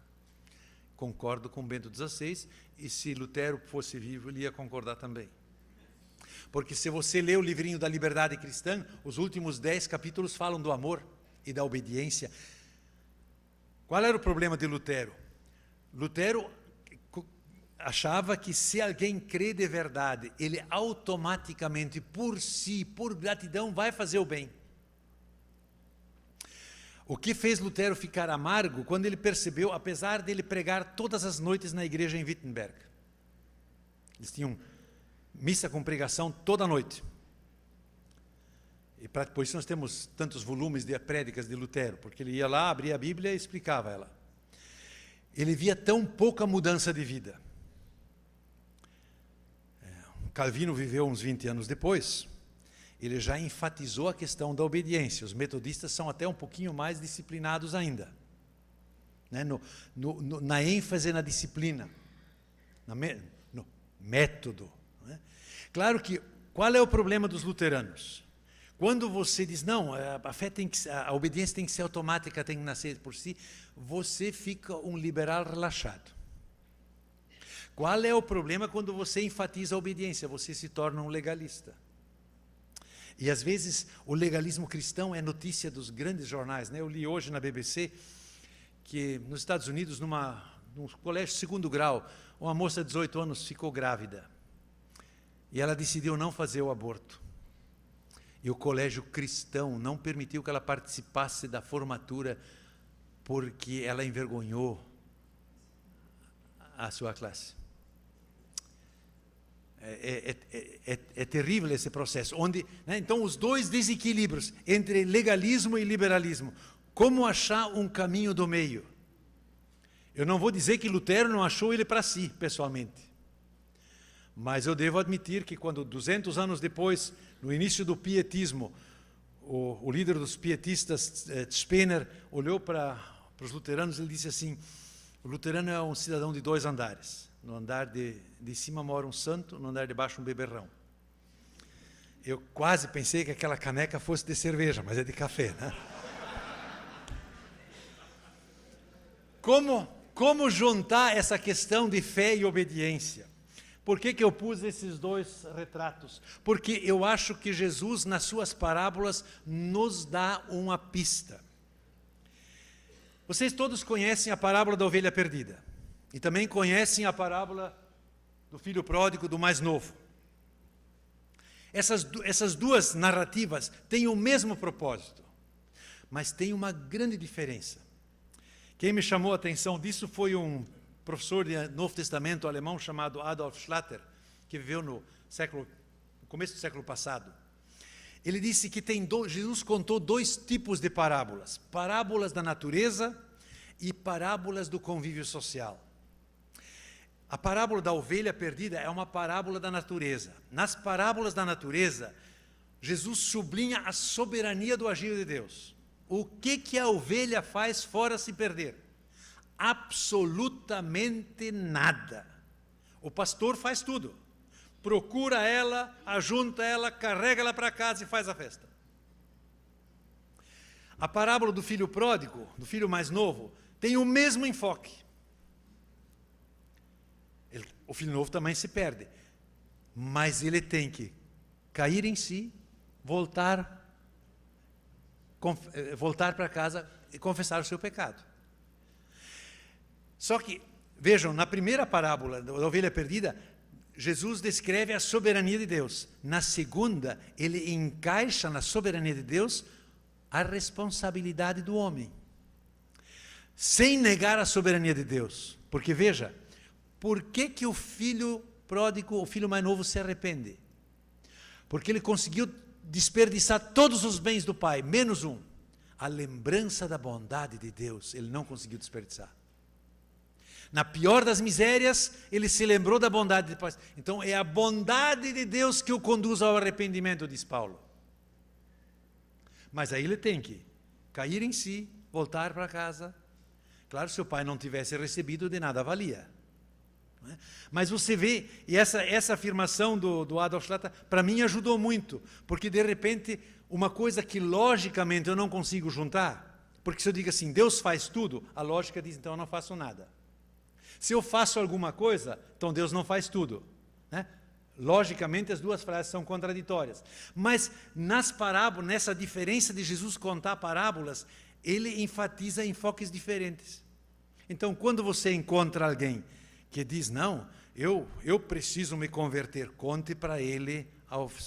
Concordo com Bento XVI, e se Lutero fosse vivo, ele ia concordar também. Porque se você lê o livrinho da Liberdade Cristã, os últimos 10 capítulos falam do amor e da obediência. Qual era o problema de Lutero? Lutero achava que se alguém crê de verdade, ele automaticamente, por si, por gratidão, vai fazer o bem. O que fez Lutero ficar amargo quando ele percebeu, apesar de ele pregar todas as noites na igreja em Wittenberg. Eles tinham missa com pregação toda noite. E por isso nós temos tantos volumes de prédicas de Lutero, porque ele ia lá, abria a Bíblia e explicava ela. Ele via tão pouca mudança de vida. Calvino viveu uns 20 anos depois. Ele já enfatizou a questão da obediência. Os metodistas são até um pouquinho mais disciplinados ainda, né? Na ênfase na disciplina, no método, né? Claro que, qual é o problema dos luteranos? Quando você diz, não, a fé tem que, a obediência tem que ser automática, tem que nascer por si, você fica um liberal relaxado. Qual é o problema quando você enfatiza a obediência? Você se torna um legalista. E às vezes o legalismo cristão é notícia dos grandes jornais, né? Eu li hoje na BBC que nos Estados Unidos, num colégio de segundo grau, uma moça de 18 anos ficou grávida. E ela decidiu não fazer o aborto. E o colégio cristão não permitiu que ela participasse da formatura porque ela envergonhou a sua classe. É terrível esse processo, onde, né, então os dois desequilíbrios entre legalismo e liberalismo. Como achar um caminho do meio? Eu não vou dizer que Lutero não achou ele para si, pessoalmente. Mas eu devo admitir que quando 200 anos depois, no início do pietismo, o líder dos pietistas, Spener, olhou para os luteranos e ele disse assim: o luterano é um cidadão de 2 andares. No andar de cima mora um santo, no andar de baixo um beberrão. Eu quase pensei que aquela caneca fosse de cerveja, mas é de café, né? Como juntar essa questão de fé e obediência? Por que eu pus esses 2 retratos? Porque eu acho que Jesus, nas suas parábolas, nos dá uma pista. Vocês todos conhecem a parábola da ovelha perdida. E também conhecem a parábola do filho pródigo, do mais novo. Essas 2 narrativas têm o mesmo propósito, mas tem uma grande diferença. Quem me chamou a atenção disso foi um professor de Novo Testamento alemão chamado Adolf Schlatter, que viveu no começo do século passado. Ele disse que Jesus contou 2 tipos de parábolas: parábolas da natureza e parábolas do convívio social. A parábola da ovelha perdida é uma parábola da natureza. Nas parábolas da natureza, Jesus sublinha a soberania do agir de Deus. O que a ovelha faz fora se perder? Absolutamente nada. O pastor faz tudo. Procura ela, ajunta ela, carrega ela para casa e faz a festa. A parábola do filho pródigo, do filho mais novo, tem o mesmo enfoque. O filho novo também se perde, mas ele tem que cair em si, voltar para casa e confessar o seu pecado. Só que, vejam, na primeira parábola da ovelha perdida, Jesus descreve a soberania de Deus. Na segunda, ele encaixa na soberania de Deus a responsabilidade do homem, sem negar a soberania de Deus. Porque veja, por que o filho pródigo, o filho mais novo, se arrepende? Porque ele conseguiu desperdiçar todos os bens do pai, menos um. A lembrança da bondade de Deus, ele não conseguiu desperdiçar. Na pior das misérias, ele se lembrou da bondade de Deus. Então, é a bondade de Deus que o conduz ao arrependimento, diz Paulo. Mas aí ele tem que cair em si, voltar para casa. Claro, se o pai não tivesse recebido, de nada valia. Não é? Mas você vê, e essa afirmação do Adolf Schlatter, para mim ajudou muito, porque de repente, uma coisa que logicamente eu não consigo juntar, porque se eu digo assim, Deus faz tudo, a lógica diz, então eu não faço nada. Se eu faço alguma coisa, então Deus não faz tudo, né? Logicamente, as duas frases são contraditórias. Mas nas parábolas, nessa diferença de Jesus contar parábolas, ele enfatiza enfoques diferentes. Então, quando você encontra alguém que diz, não, eu preciso me converter, conte para ele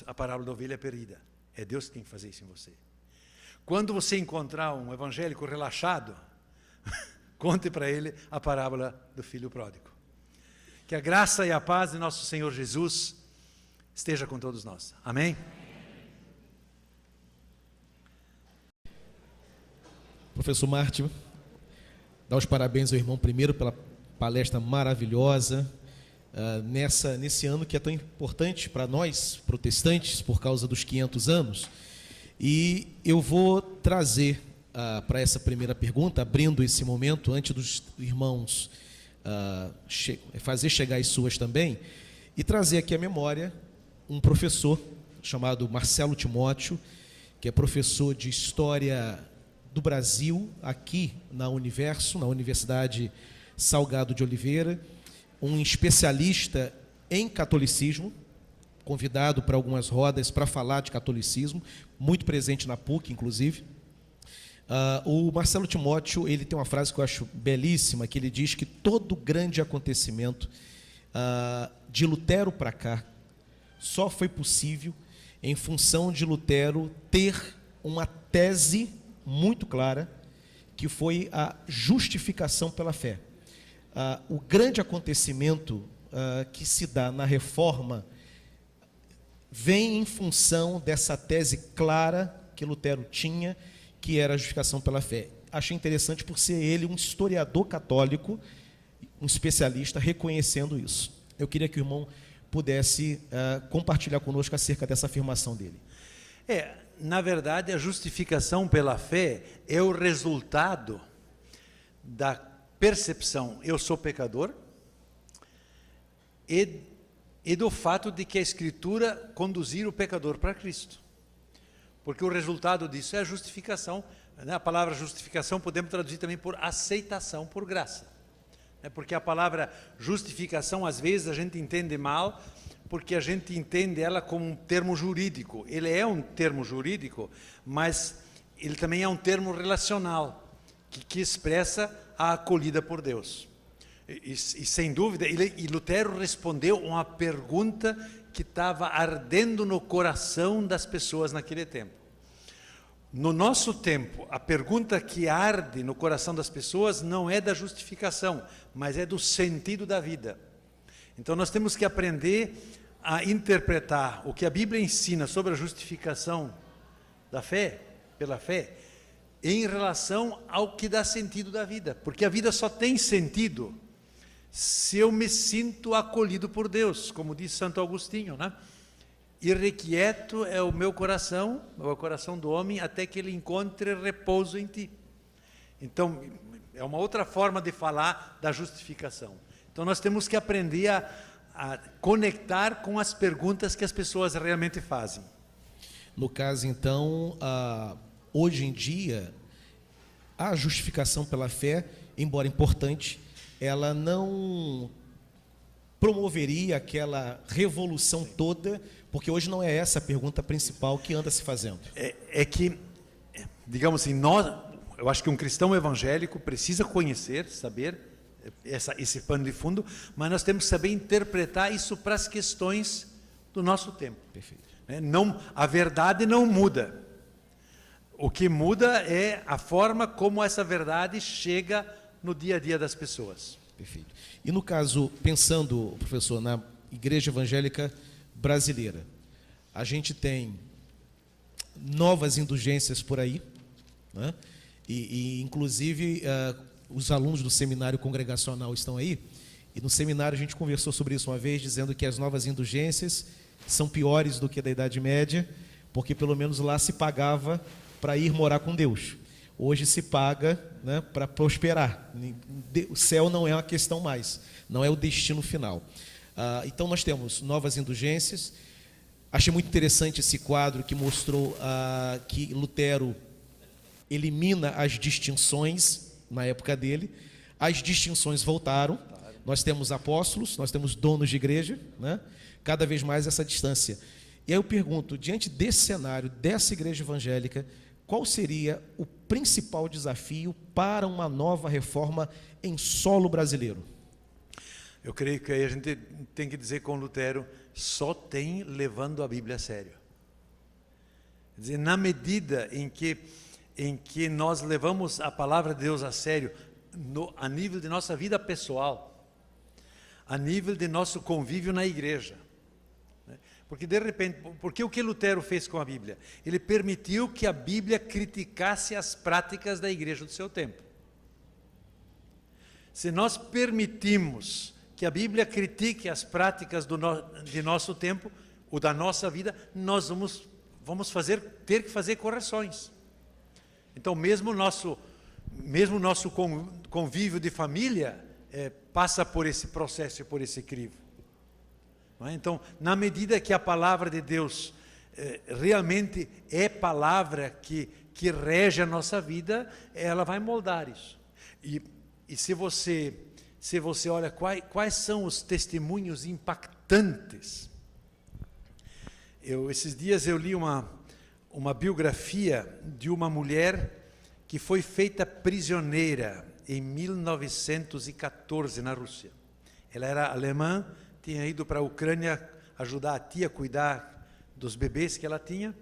a parábola da ovelha perdida. É Deus que tem que fazer isso em você. Quando você encontrar um evangélico relaxado, conte para ele a parábola do filho pródigo. Que a graça e a paz de nosso Senhor Jesus esteja com todos nós. Amém? Professor Martin, dá os parabéns ao irmão primeiro pela palestra maravilhosa, nesse ano que é tão importante para nós, protestantes, por causa dos 500 anos. E eu vou trazer para essa primeira pergunta, abrindo esse momento, antes dos irmãos fazer chegar as suas também, e trazer aqui à memória um professor chamado Marcelo Timóteo, que é professor de História do Brasil, aqui na Universidade Salgado de Oliveira, um especialista em catolicismo, convidado para algumas rodas para falar de catolicismo, muito presente na PUC, inclusive. O Marcelo Timóteo, ele tem uma frase que eu acho belíssima, que ele diz que todo grande acontecimento de Lutero para cá só foi possível em função de Lutero ter uma tese muito clara, que foi a justificação pela fé. O grande acontecimento que se dá na reforma vem em função dessa tese clara que Lutero tinha, que era a justificação pela fé. Achei interessante por ser ele um historiador católico, um especialista, reconhecendo isso. Eu queria que o irmão pudesse compartilhar conosco acerca dessa afirmação dele. Na verdade, a justificação pela fé é o resultado da percepção, eu sou pecador, e do fato de que a Escritura conduzir o pecador para Cristo. Porque o resultado disso é a justificação, né? A palavra justificação podemos traduzir também por aceitação por graça. Porque a palavra justificação, às vezes, a gente entende mal, porque a gente entende ela como um termo jurídico. Ele é um termo jurídico, mas ele também é um termo relacional, que expressa a acolhida por Deus. E sem dúvida, Lutero respondeu uma pergunta que estava ardendo no coração das pessoas naquele tempo. No nosso tempo, a pergunta que arde no coração das pessoas não é da justificação, mas é do sentido da vida. Então nós temos que aprender a interpretar o que a Bíblia ensina sobre a justificação da fé, pela fé, em relação ao que dá sentido da vida. Porque a vida só tem sentido se eu me sinto acolhido por Deus, como diz Santo Agostinho, né? Irrequieto é o meu coração, o coração do homem, até que ele encontre repouso em ti. Então, é uma outra forma de falar da justificação. Então, nós temos que aprender a conectar com as perguntas que as pessoas realmente fazem. No caso, então, hoje em dia, a justificação pela fé, embora importante, ela não promoveria aquela revolução toda, porque hoje não é essa a pergunta principal que anda se fazendo. É que, digamos assim, eu acho que um cristão evangélico precisa conhecer, saber esse pano de fundo, mas nós temos que saber interpretar isso para as questões do nosso tempo. Perfeito. Não, a verdade não muda. O que muda é a forma como essa verdade chega no dia a dia das pessoas. Perfeito. E no caso, pensando, professor, na Igreja Evangélica Brasileira, a gente tem novas indulgências por aí, né? Inclusive, os alunos do seminário congregacional estão aí, e no seminário a gente conversou sobre isso uma vez, dizendo que as novas indulgências são piores do que a da Idade Média, porque pelo menos lá se pagava para ir morar com Deus. Hoje se paga, né, para prosperar. O céu não é uma questão mais, não é o destino final. Então nós temos novas indulgências. Achei muito interessante esse quadro que mostrou que Lutero elimina as distinções na época dele. As distinções voltaram. Nós temos apóstolos, nós temos donos de igreja, né? Cada vez mais essa distância. E aí eu pergunto, diante desse cenário, dessa igreja evangélica, qual seria o principal desafio para uma nova reforma em solo brasileiro? Eu creio que aí a gente tem que dizer com Lutero, só tem levando a Bíblia a sério. Quer dizer, na medida em que nós levamos a palavra de Deus a sério, a nível de nossa vida pessoal, a nível de nosso convívio na igreja. Porque de repente, porque o que Lutero fez com a Bíblia? Ele permitiu que a Bíblia criticasse as práticas da igreja do seu tempo. Se nós permitimos que a Bíblia critique as práticas de nosso tempo, ou da nossa vida, nós vamos ter que fazer correções. Então, mesmo o nosso convívio de família passa por esse processo e por esse crivo. Então, na medida que a palavra de Deus realmente é palavra que rege a nossa vida, ela vai moldar isso. E se você olha quais são os testemunhos impactantes. Esses dias eu li uma biografia de uma mulher que foi feita prisioneira em 1914 na Rússia. Ela era alemã, tinha ido para a Ucrânia ajudar a tia a cuidar dos bebês que ela tinha,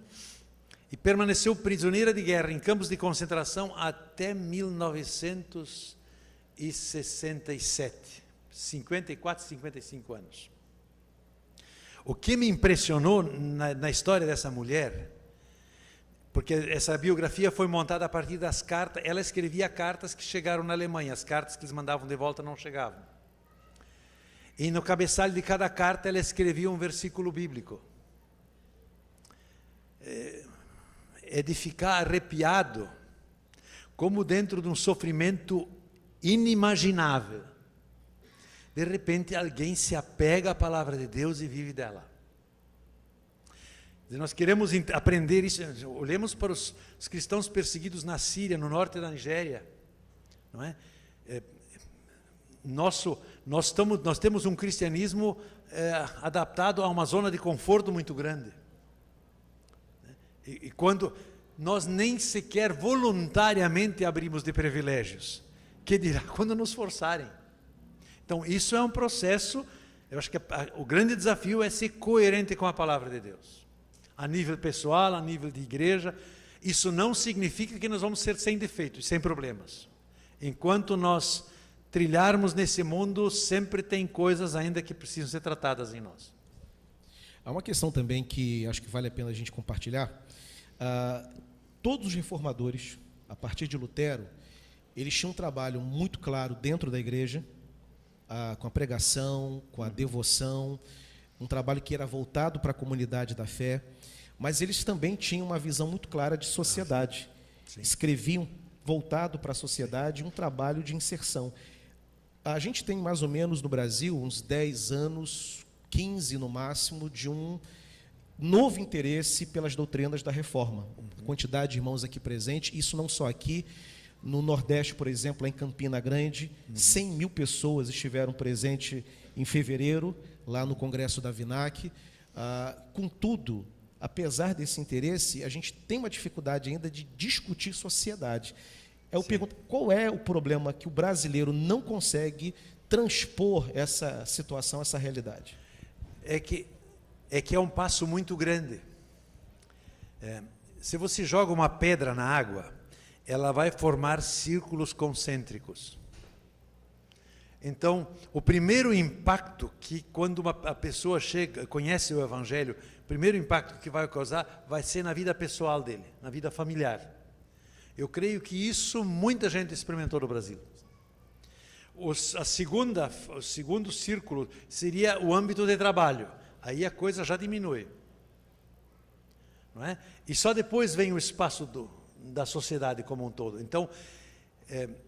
e permaneceu prisioneira de guerra em campos de concentração até 1967, 54, 55 anos. O que me impressionou na história dessa mulher, porque essa biografia foi montada a partir das cartas, ela escrevia cartas que chegaram na Alemanha, as cartas que eles mandavam de volta não chegavam. E no cabeçalho de cada carta ela escrevia um versículo bíblico. É de ficar arrepiado, como dentro de um sofrimento inimaginável. De repente alguém se apega à palavra de Deus e vive dela. Nós queremos aprender isso. Olhemos para os cristãos perseguidos na Síria, no norte da Nigéria, não é? Nós temos um cristianismo adaptado a uma zona de conforto muito grande. E quando nós nem sequer voluntariamente abrimos de privilégios, que dirá quando nos forçarem. Então, isso é um processo, eu acho que o grande desafio é ser coerente com a palavra de Deus. A nível pessoal, a nível de igreja, isso não significa que nós vamos ser sem defeitos, sem problemas. Enquanto nós trilharmos nesse mundo, sempre tem coisas ainda que precisam ser tratadas em nós. Há uma questão também que acho que vale a pena a gente compartilhar. Todos os reformadores, a partir de Lutero, eles tinham um trabalho muito claro dentro da igreja, com a pregação, com a devoção, um trabalho que era voltado para a comunidade da fé, mas eles também tinham uma visão muito clara de sociedade. Sim. Escreviam voltado para a sociedade, um trabalho de inserção. A gente tem mais ou menos no Brasil uns 10 anos, 15 no máximo, de um novo interesse pelas doutrinas da reforma. A quantidade de irmãos aqui presentes, isso não só aqui, no Nordeste, por exemplo, lá em Campina Grande, 100 mil pessoas estiveram presentes em fevereiro, lá no Congresso da VINAC. Contudo, apesar desse interesse, a gente tem uma dificuldade ainda de discutir sociedade. Eu Sim. pergunto, qual é o problema que o brasileiro não consegue transpor essa situação, essa realidade? É que é um passo muito grande. Se você joga uma pedra na água, ela vai formar círculos concêntricos. Então, o primeiro impacto que quando a pessoa chega, conhece o Evangelho, o primeiro impacto que vai causar vai ser na vida pessoal dele, na vida familiar. Eu creio que isso muita gente experimentou no Brasil. O segundo círculo seria o âmbito de trabalho. Aí a coisa já diminui. Não é? E só depois vem o espaço da sociedade como um todo. Então,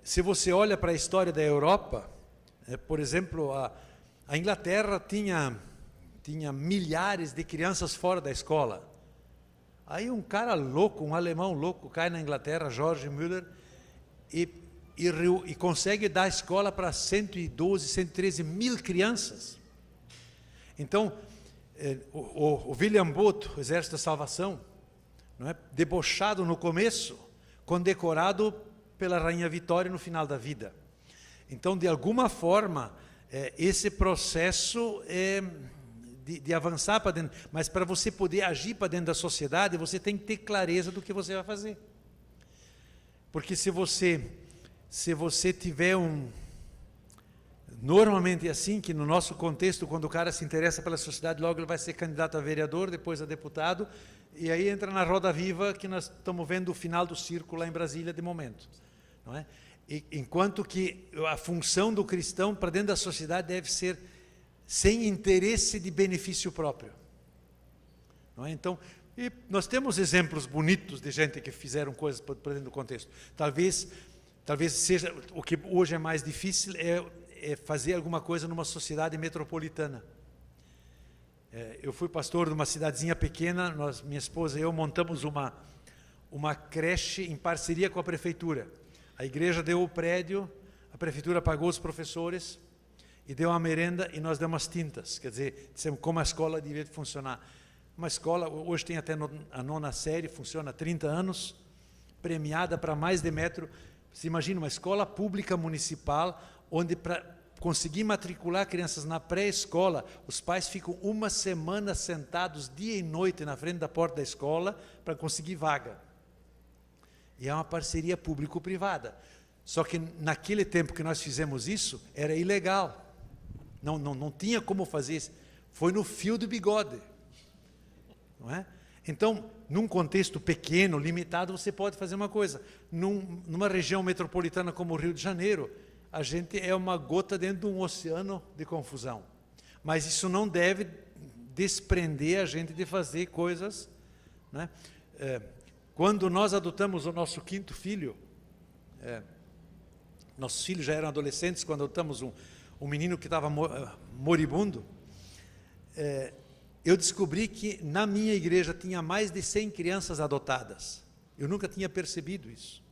se você olha para a história da Europa, por exemplo, a Inglaterra tinha milhares de crianças fora da escola. Aí um cara louco, um alemão louco, cai na Inglaterra, George Müller, e consegue dar escola para 112, 113 mil crianças. Então, o William Booth, o Exército da Salvação, não é? Debochado no começo, condecorado pela Rainha Vitória no final da vida. Então, de alguma forma, esse processo de avançar para dentro, mas para você poder agir para dentro da sociedade, você tem que ter clareza do que você vai fazer. Porque se você tiver normalmente é assim, que no nosso contexto, quando o cara se interessa pela sociedade, logo ele vai ser candidato a vereador, depois a deputado, e aí entra na roda viva que nós estamos vendo o final do círculo lá em Brasília de momento. Não é? Enquanto que a função do cristão para dentro da sociedade deve ser sem interesse de benefício próprio. Não é? Então, e nós temos exemplos bonitos de gente que fizeram coisas para dentro do contexto. Talvez seja o que hoje é mais difícil é fazer alguma coisa numa sociedade metropolitana. Eu fui pastor de uma cidadezinha pequena, minha esposa e eu montamos uma creche em parceria com a prefeitura. A igreja deu o prédio, a prefeitura pagou os professores e deu uma merenda e nós demos as tintas. Quer dizer, dissemos como a escola devia funcionar. Uma escola, hoje tem até a 9ª série, funciona há 30 anos, premiada para mais de metro. Você imagina uma escola pública municipal, onde para conseguir matricular crianças na pré-escola, os pais ficam uma semana sentados dia e noite na frente da porta da escola para conseguir vaga. E é uma parceria público-privada. Só que naquele tempo que nós fizemos isso, era ilegal. Não tinha como fazer isso. Foi no fio do bigode. Não é? Então, num contexto pequeno, limitado, você pode fazer uma coisa. Numa região metropolitana como o Rio de Janeiro, a gente é uma gota dentro de um oceano de confusão. Mas isso não deve desprender a gente de fazer coisas. Né? Quando nós adotamos o nosso 5º filho, nossos filhos já eram adolescentes, quando adotamos um menino que estava moribundo, eu descobri que na minha igreja tinha mais de 100 crianças adotadas. Eu nunca tinha percebido isso.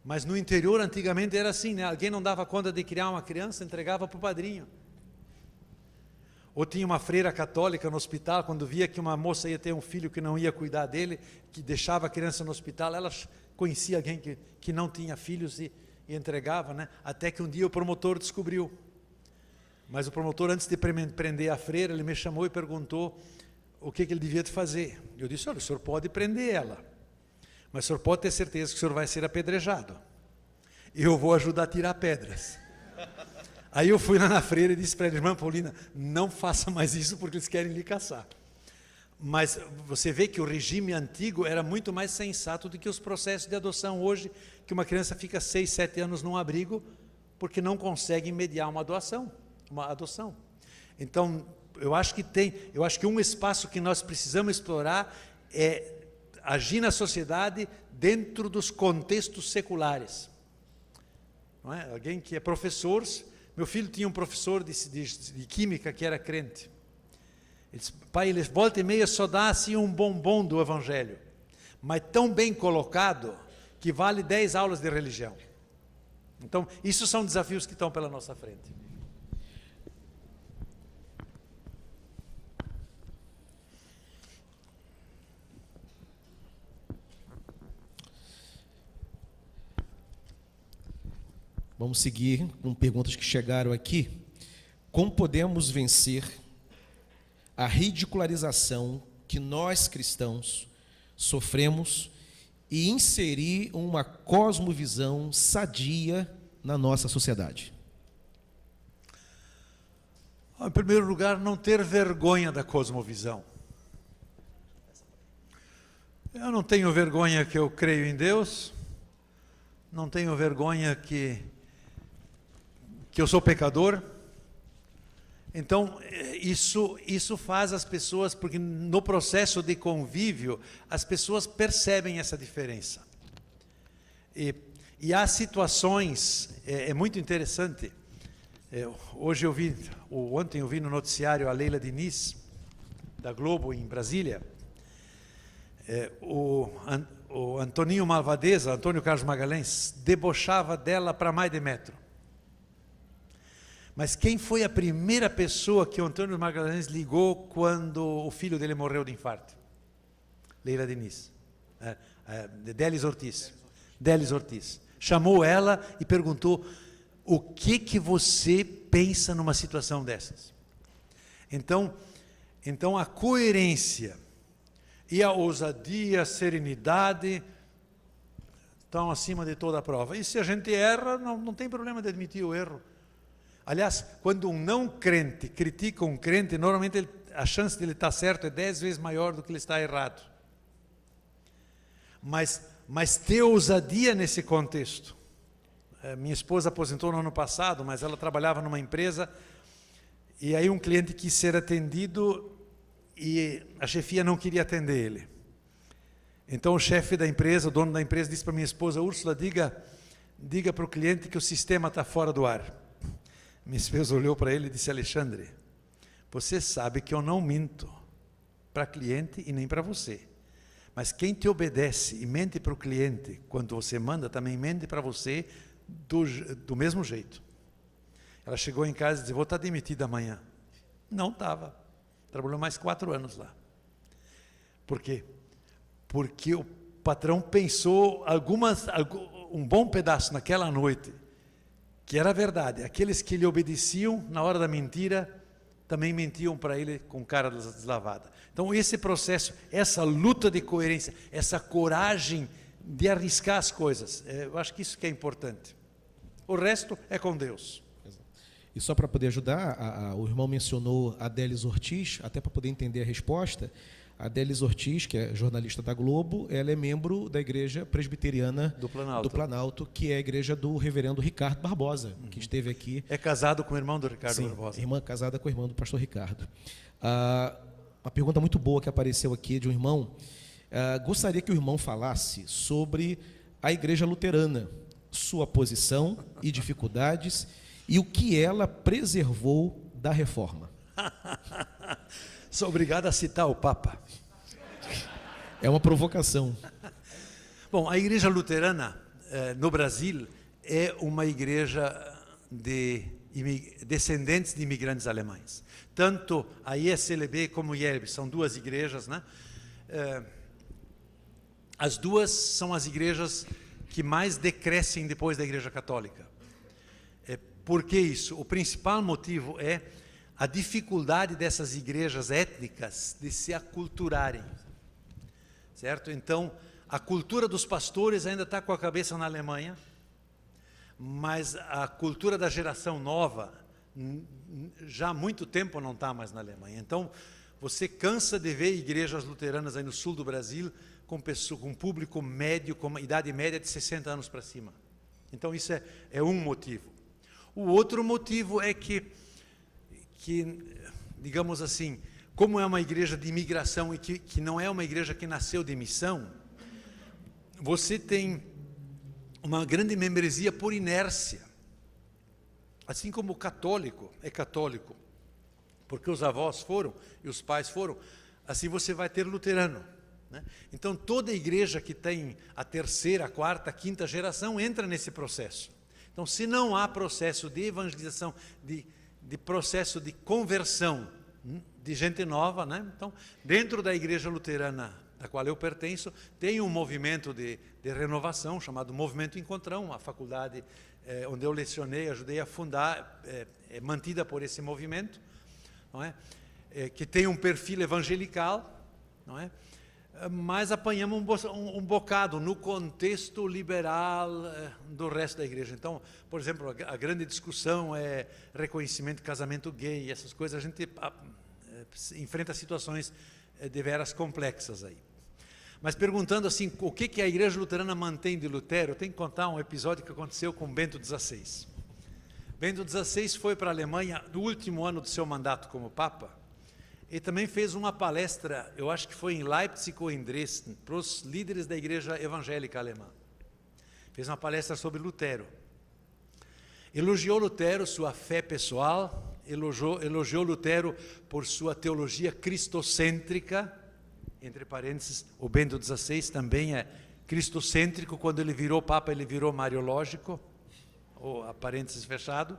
Mas no interior, antigamente, era assim, né? Alguém não dava conta de criar uma criança, entregava para o padrinho. Ou tinha uma freira católica no hospital, quando via que uma moça ia ter um filho que não ia cuidar dele, que deixava a criança no hospital, ela conhecia alguém que não tinha filhos e entregava, né? Até que um dia o promotor descobriu. Mas o promotor, antes de prender a freira, ele me chamou e perguntou o que ele devia de fazer. Eu disse, olha, o senhor pode prender ela, mas o senhor pode ter certeza que o senhor vai ser apedrejado. E eu vou ajudar a tirar pedras. Aí eu fui lá na freira e disse para ela, irmã Paulina, não faça mais isso porque eles querem lhe caçar. Mas você vê que o regime antigo era muito mais sensato do que os processos de adoção hoje, que uma criança fica 6, 7 anos num abrigo porque não consegue mediar uma adoção. Então, eu acho que um espaço que nós precisamos explorar é agir na sociedade dentro dos contextos seculares. Não é? Alguém que é professor, meu filho tinha um professor de química que era crente. Ele disse, pai, ele volta e meia só dá assim um bombom do evangelho, mas tão bem colocado que vale 10 aulas de religião. Então, isso são desafios que estão pela nossa frente. Vamos seguir com perguntas que chegaram aqui. Como podemos vencer a ridicularização que nós cristãos sofremos e inserir uma cosmovisão sadia na nossa sociedade? Em primeiro lugar, não ter vergonha da cosmovisão. Eu não tenho vergonha que eu creio em Deus, não tenho vergonha que eu sou pecador. Então, isso faz as pessoas, porque no processo de convívio, as pessoas percebem essa diferença. E há situações, é muito interessante, ontem eu vi no noticiário a Leila Diniz, da Globo, em Brasília, o Antoninho Malvadeza, Antônio Carlos Magalhães, debochava dela para mais de metro. Mas quem foi a primeira pessoa que o Antônio Magalhães ligou quando o filho dele morreu de infarto? Leila Diniz. Délis Ortiz. Délis Ortiz. Chamou ela e perguntou: o que você pensa numa situação dessas? Então a coerência e a ousadia, a serenidade estão acima de toda a prova. E se a gente erra, não tem problema de admitir o erro. Aliás, quando um não crente critica um crente, normalmente a chance de ele estar certo é 10 vezes maior do que ele está errado. Mas ter ousadia nesse contexto. Minha esposa aposentou no ano passado, mas ela trabalhava numa empresa, e aí um cliente quis ser atendido e a chefia não queria atender ele. Então o chefe da empresa, o dono da empresa, disse para minha esposa: Úrsula, diga para o cliente que o sistema está fora do ar. Minha esposa olhou para ele e disse: Alexandre, você sabe que eu não minto para cliente e nem para você. Mas quem te obedece e mente para o cliente, quando você manda, também mente para você do mesmo jeito. Ela chegou em casa e disse: vou estar demitida amanhã. Não estava. Trabalhou mais 4 anos lá. Por quê? Porque o patrão pensou um bom pedaço naquela noite, que era verdade. Aqueles que lhe obedeciam na hora da mentira, também mentiam para ele com cara deslavada. Então esse processo, essa luta de coerência, essa coragem de arriscar as coisas, eu acho que isso que é importante. O resto é com Deus. E só para poder ajudar, o irmão mencionou a Délis Ortiz, até para poder entender a resposta. A Délis Ortiz, que é jornalista da Globo, ela é membro da Igreja Presbiteriana do Planalto, que é a igreja do reverendo Ricardo Barbosa, que esteve aqui. É casado com o irmão do Ricardo Sim, Barbosa. Irmã casada com o irmão do pastor Ricardo. Uma pergunta muito boa que apareceu aqui de um irmão. Gostaria que o irmão falasse sobre a Igreja Luterana, sua posição e dificuldades, e o que ela preservou da reforma. Sou obrigado a citar o Papa. É uma provocação. Bom, a Igreja Luterana no Brasil é uma igreja de descendentes de imigrantes alemães. Tanto a ISLB como a IELB são 2 igrejas, né? As duas são as igrejas que mais decrescem depois da Igreja Católica. Por que isso? O principal motivo é a dificuldade dessas igrejas étnicas de se aculturarem, certo? Então, a cultura dos pastores ainda está com a cabeça na Alemanha, mas a cultura da geração nova já há muito tempo não está mais na Alemanha. Então, você cansa de ver igrejas luteranas aí no sul do Brasil com um público médio, com uma idade média de 60 anos para cima. Então, isso é um motivo. O outro motivo é que, digamos assim, como é uma igreja de imigração e que não é uma igreja que nasceu de missão, você tem uma grande membresia por inércia. Assim como o católico é católico, porque os avós foram e os pais foram, assim você vai ter luterano, né? Então toda igreja que tem a 3ª, 4ª, 5ª geração entra nesse processo. Então, se não há processo de evangelização, de processo de conversão de gente nova, né? Então, dentro da Igreja Luterana da qual eu pertenço, tem um movimento de renovação chamado Movimento Encontrão, a faculdade onde eu lecionei, ajudei a fundar, é mantida por esse movimento, não é? Que tem um perfil evangelical, não é? Mas apanhamos um bocado no contexto liberal do resto da igreja. Então, por exemplo, a grande discussão é reconhecimento de casamento gay, essas coisas, a gente enfrenta situações deveras complexas aí. Mas perguntando assim, o que a igreja luterana mantém de Lutero, eu tenho que contar um episódio que aconteceu com Bento XVI. Bento XVI foi para a Alemanha no último ano do seu mandato como Papa, e também fez uma palestra, eu acho que foi em Leipzig ou em Dresden, para os líderes da igreja evangélica alemã. Fez uma palestra sobre Lutero. Elogiou Lutero, sua fé pessoal, elogiou Lutero por sua teologia cristocêntrica, entre parênteses, o Bento XVI também é cristocêntrico, quando ele virou Papa, ele virou mariológico, ou a parênteses fechado.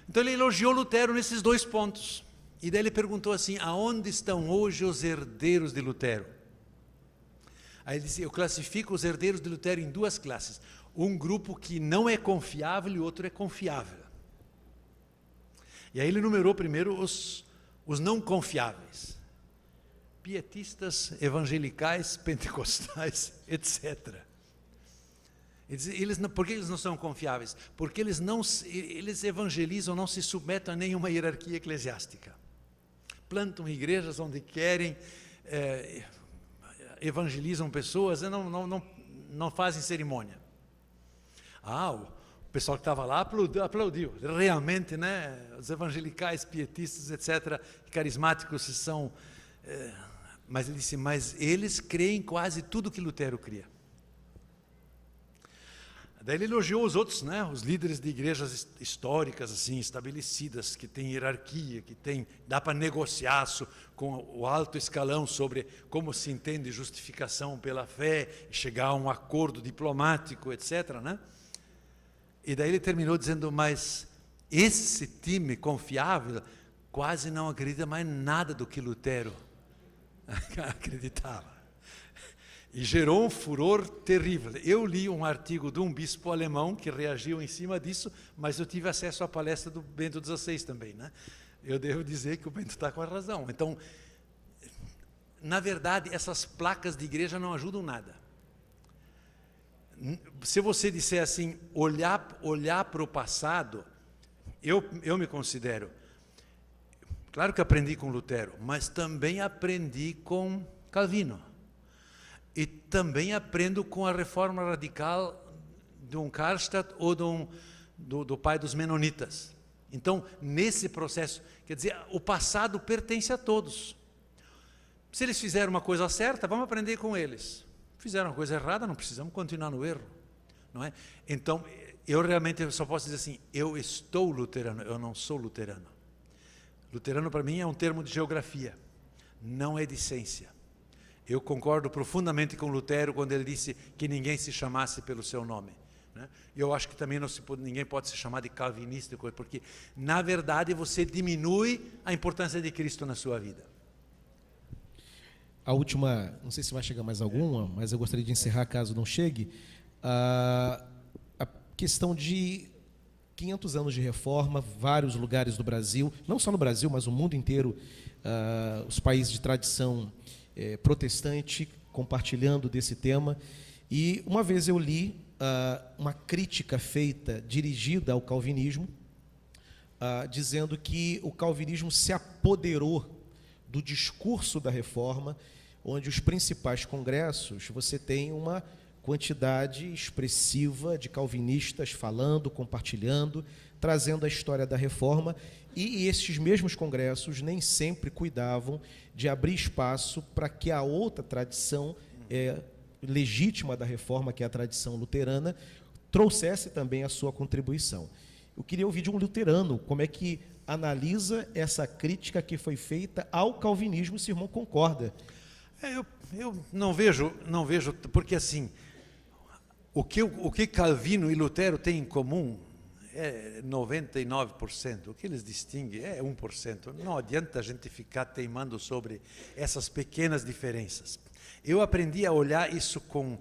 Então ele elogiou Lutero nesses dois pontos. E daí ele perguntou assim, aonde estão hoje os herdeiros de Lutero? Aí ele disse, eu classifico os herdeiros de Lutero em duas classes. Um grupo que não é confiável e outro é confiável. E aí ele numerou primeiro os não confiáveis. Pietistas, evangelicais, pentecostais, etc. Por que eles não são confiáveis? Porque eles evangelizam, não se submetem a nenhuma hierarquia eclesiástica. Plantam igrejas onde querem, evangelizam pessoas, não fazem cerimônia. O pessoal que estava lá aplaudiu. Realmente, né, os evangelicais, pietistas, etc., carismáticos são... mas ele disse, mas eles creem quase tudo que Lutero cria. Daí ele elogiou os outros, né, os líderes de igrejas históricas, assim, estabelecidas, que têm hierarquia, dá para negociar com o alto escalão sobre como se entende justificação pela fé, chegar a um acordo diplomático, etc., né? E daí ele terminou dizendo, mas esse time confiável quase não acredita mais nada do que Lutero acreditava. E gerou um furor terrível. Eu li um artigo de um bispo alemão que reagiu em cima disso, mas eu tive acesso à palestra do Bento XVI também, né? Eu devo dizer que o Bento está com a razão. Então, na verdade, essas placas de igreja não ajudam nada. Se você disser assim, olhar para o passado, eu me considero, claro que aprendi com Lutero, mas também aprendi com Calvino. E também aprendo com a reforma radical de um Karlstadt ou do pai dos menonitas. Então, nesse processo, quer dizer, o passado pertence a todos. Se eles fizeram uma coisa certa, vamos aprender com eles. Fizeram uma coisa errada, não precisamos continuar no erro, não é? Então, eu realmente só posso dizer assim, eu estou luterano, eu não sou luterano. Luterano para mim é um termo de geografia, não é de ciência. Eu concordo profundamente com Lutero quando ele disse que ninguém se chamasse pelo seu nome, né? Eu acho que também ninguém pode se chamar de calvinista, porque, na verdade, você diminui a importância de Cristo na sua vida. A última, não sei se vai chegar mais alguma, mas eu gostaria de encerrar, caso não chegue, a questão de 500 anos de reforma, vários lugares do Brasil, não só no Brasil, mas o mundo inteiro, os países de tradição protestante compartilhando desse tema. E uma vez eu li uma crítica feita, dirigida ao calvinismo, dizendo que o calvinismo se apoderou do discurso da reforma, onde os principais congressos, você tem uma quantidade expressiva de calvinistas falando, compartilhando, trazendo a história da reforma, e esses mesmos congressos nem sempre cuidavam de abrir espaço para que a outra tradição legítima da reforma, que é a tradição luterana, trouxesse também a sua contribuição. Eu queria ouvir de um luterano como é que analisa essa crítica que foi feita ao calvinismo, se o irmão concorda. Eu não vejo, porque assim, o que Calvino e Lutero têm em comum é 99%. O que eles distinguem é 1%. Não adianta a gente ficar teimando sobre essas pequenas diferenças. Eu aprendi a olhar isso com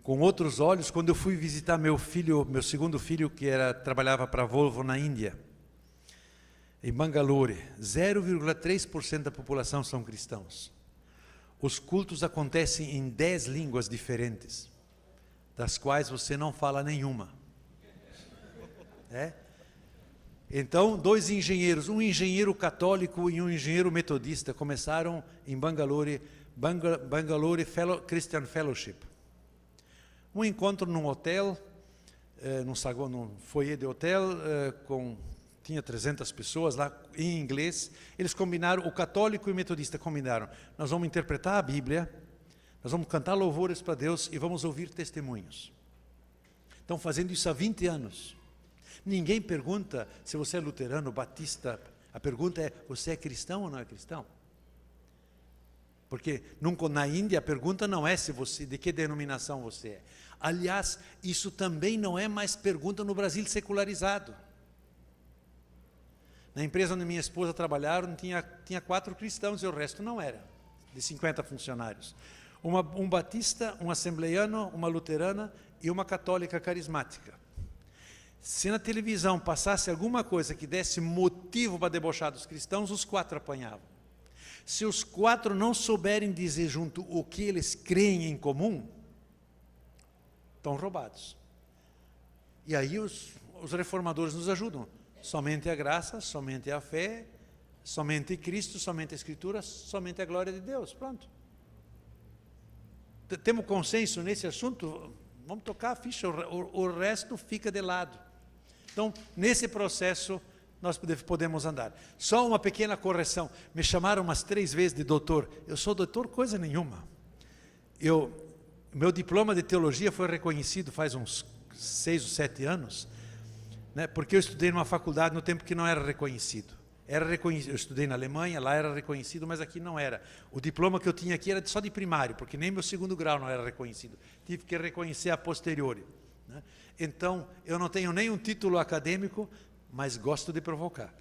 outros olhos quando eu fui visitar meu segundo filho, que trabalhava para a Volvo na Índia, em Bangalore. 0,3% da população são cristãos. Os cultos acontecem em 10 línguas diferentes, das quais você não fala nenhuma. Então, 2 engenheiros, um engenheiro católico e um engenheiro metodista, começaram em Bangalore Christian Fellowship. Um encontro num hotel, num foyer de hotel, tinha 300 pessoas lá, em inglês. Eles combinaram, o católico e o metodista combinaram: nós vamos interpretar a Bíblia, nós vamos cantar louvores para Deus e vamos ouvir testemunhos. Estão fazendo isso há 20 anos. Ninguém pergunta se você é luterano, batista. A pergunta é: você é cristão ou não é cristão? Porque na Índia a pergunta não é de que denominação você é. Aliás, isso também não é mais pergunta no Brasil secularizado. Na empresa onde minha esposa trabalhava, tinha 4 cristãos e o resto não era, de 50 funcionários. Um batista, um assembleiano, uma luterana e uma católica carismática. Se na televisão passasse alguma coisa que desse motivo para debochar dos cristãos, os 4 apanhavam. Se os 4 não souberem dizer junto o que eles creem em comum, estão roubados. E aí os reformadores nos ajudam. Somente a graça, somente a fé, somente Cristo, somente a Escritura, somente a glória de Deus. Pronto. Temos consenso nesse assunto? Vamos tocar a ficha, o resto fica de lado. Então, nesse processo, nós podemos andar. Só uma pequena correção. Me chamaram umas 3 vezes de doutor. Eu sou doutor coisa nenhuma. Meu diploma de teologia foi reconhecido faz uns 6 ou 7 anos, né, porque eu estudei numa faculdade no tempo que não era reconhecido. Eu estudei na Alemanha, lá era reconhecido, mas aqui não era. O diploma que eu tinha aqui era só de primário, porque nem meu 2º grau não era reconhecido. Tive que reconhecer a posteriori, né? Então, eu não tenho nenhum título acadêmico, mas gosto de provocar.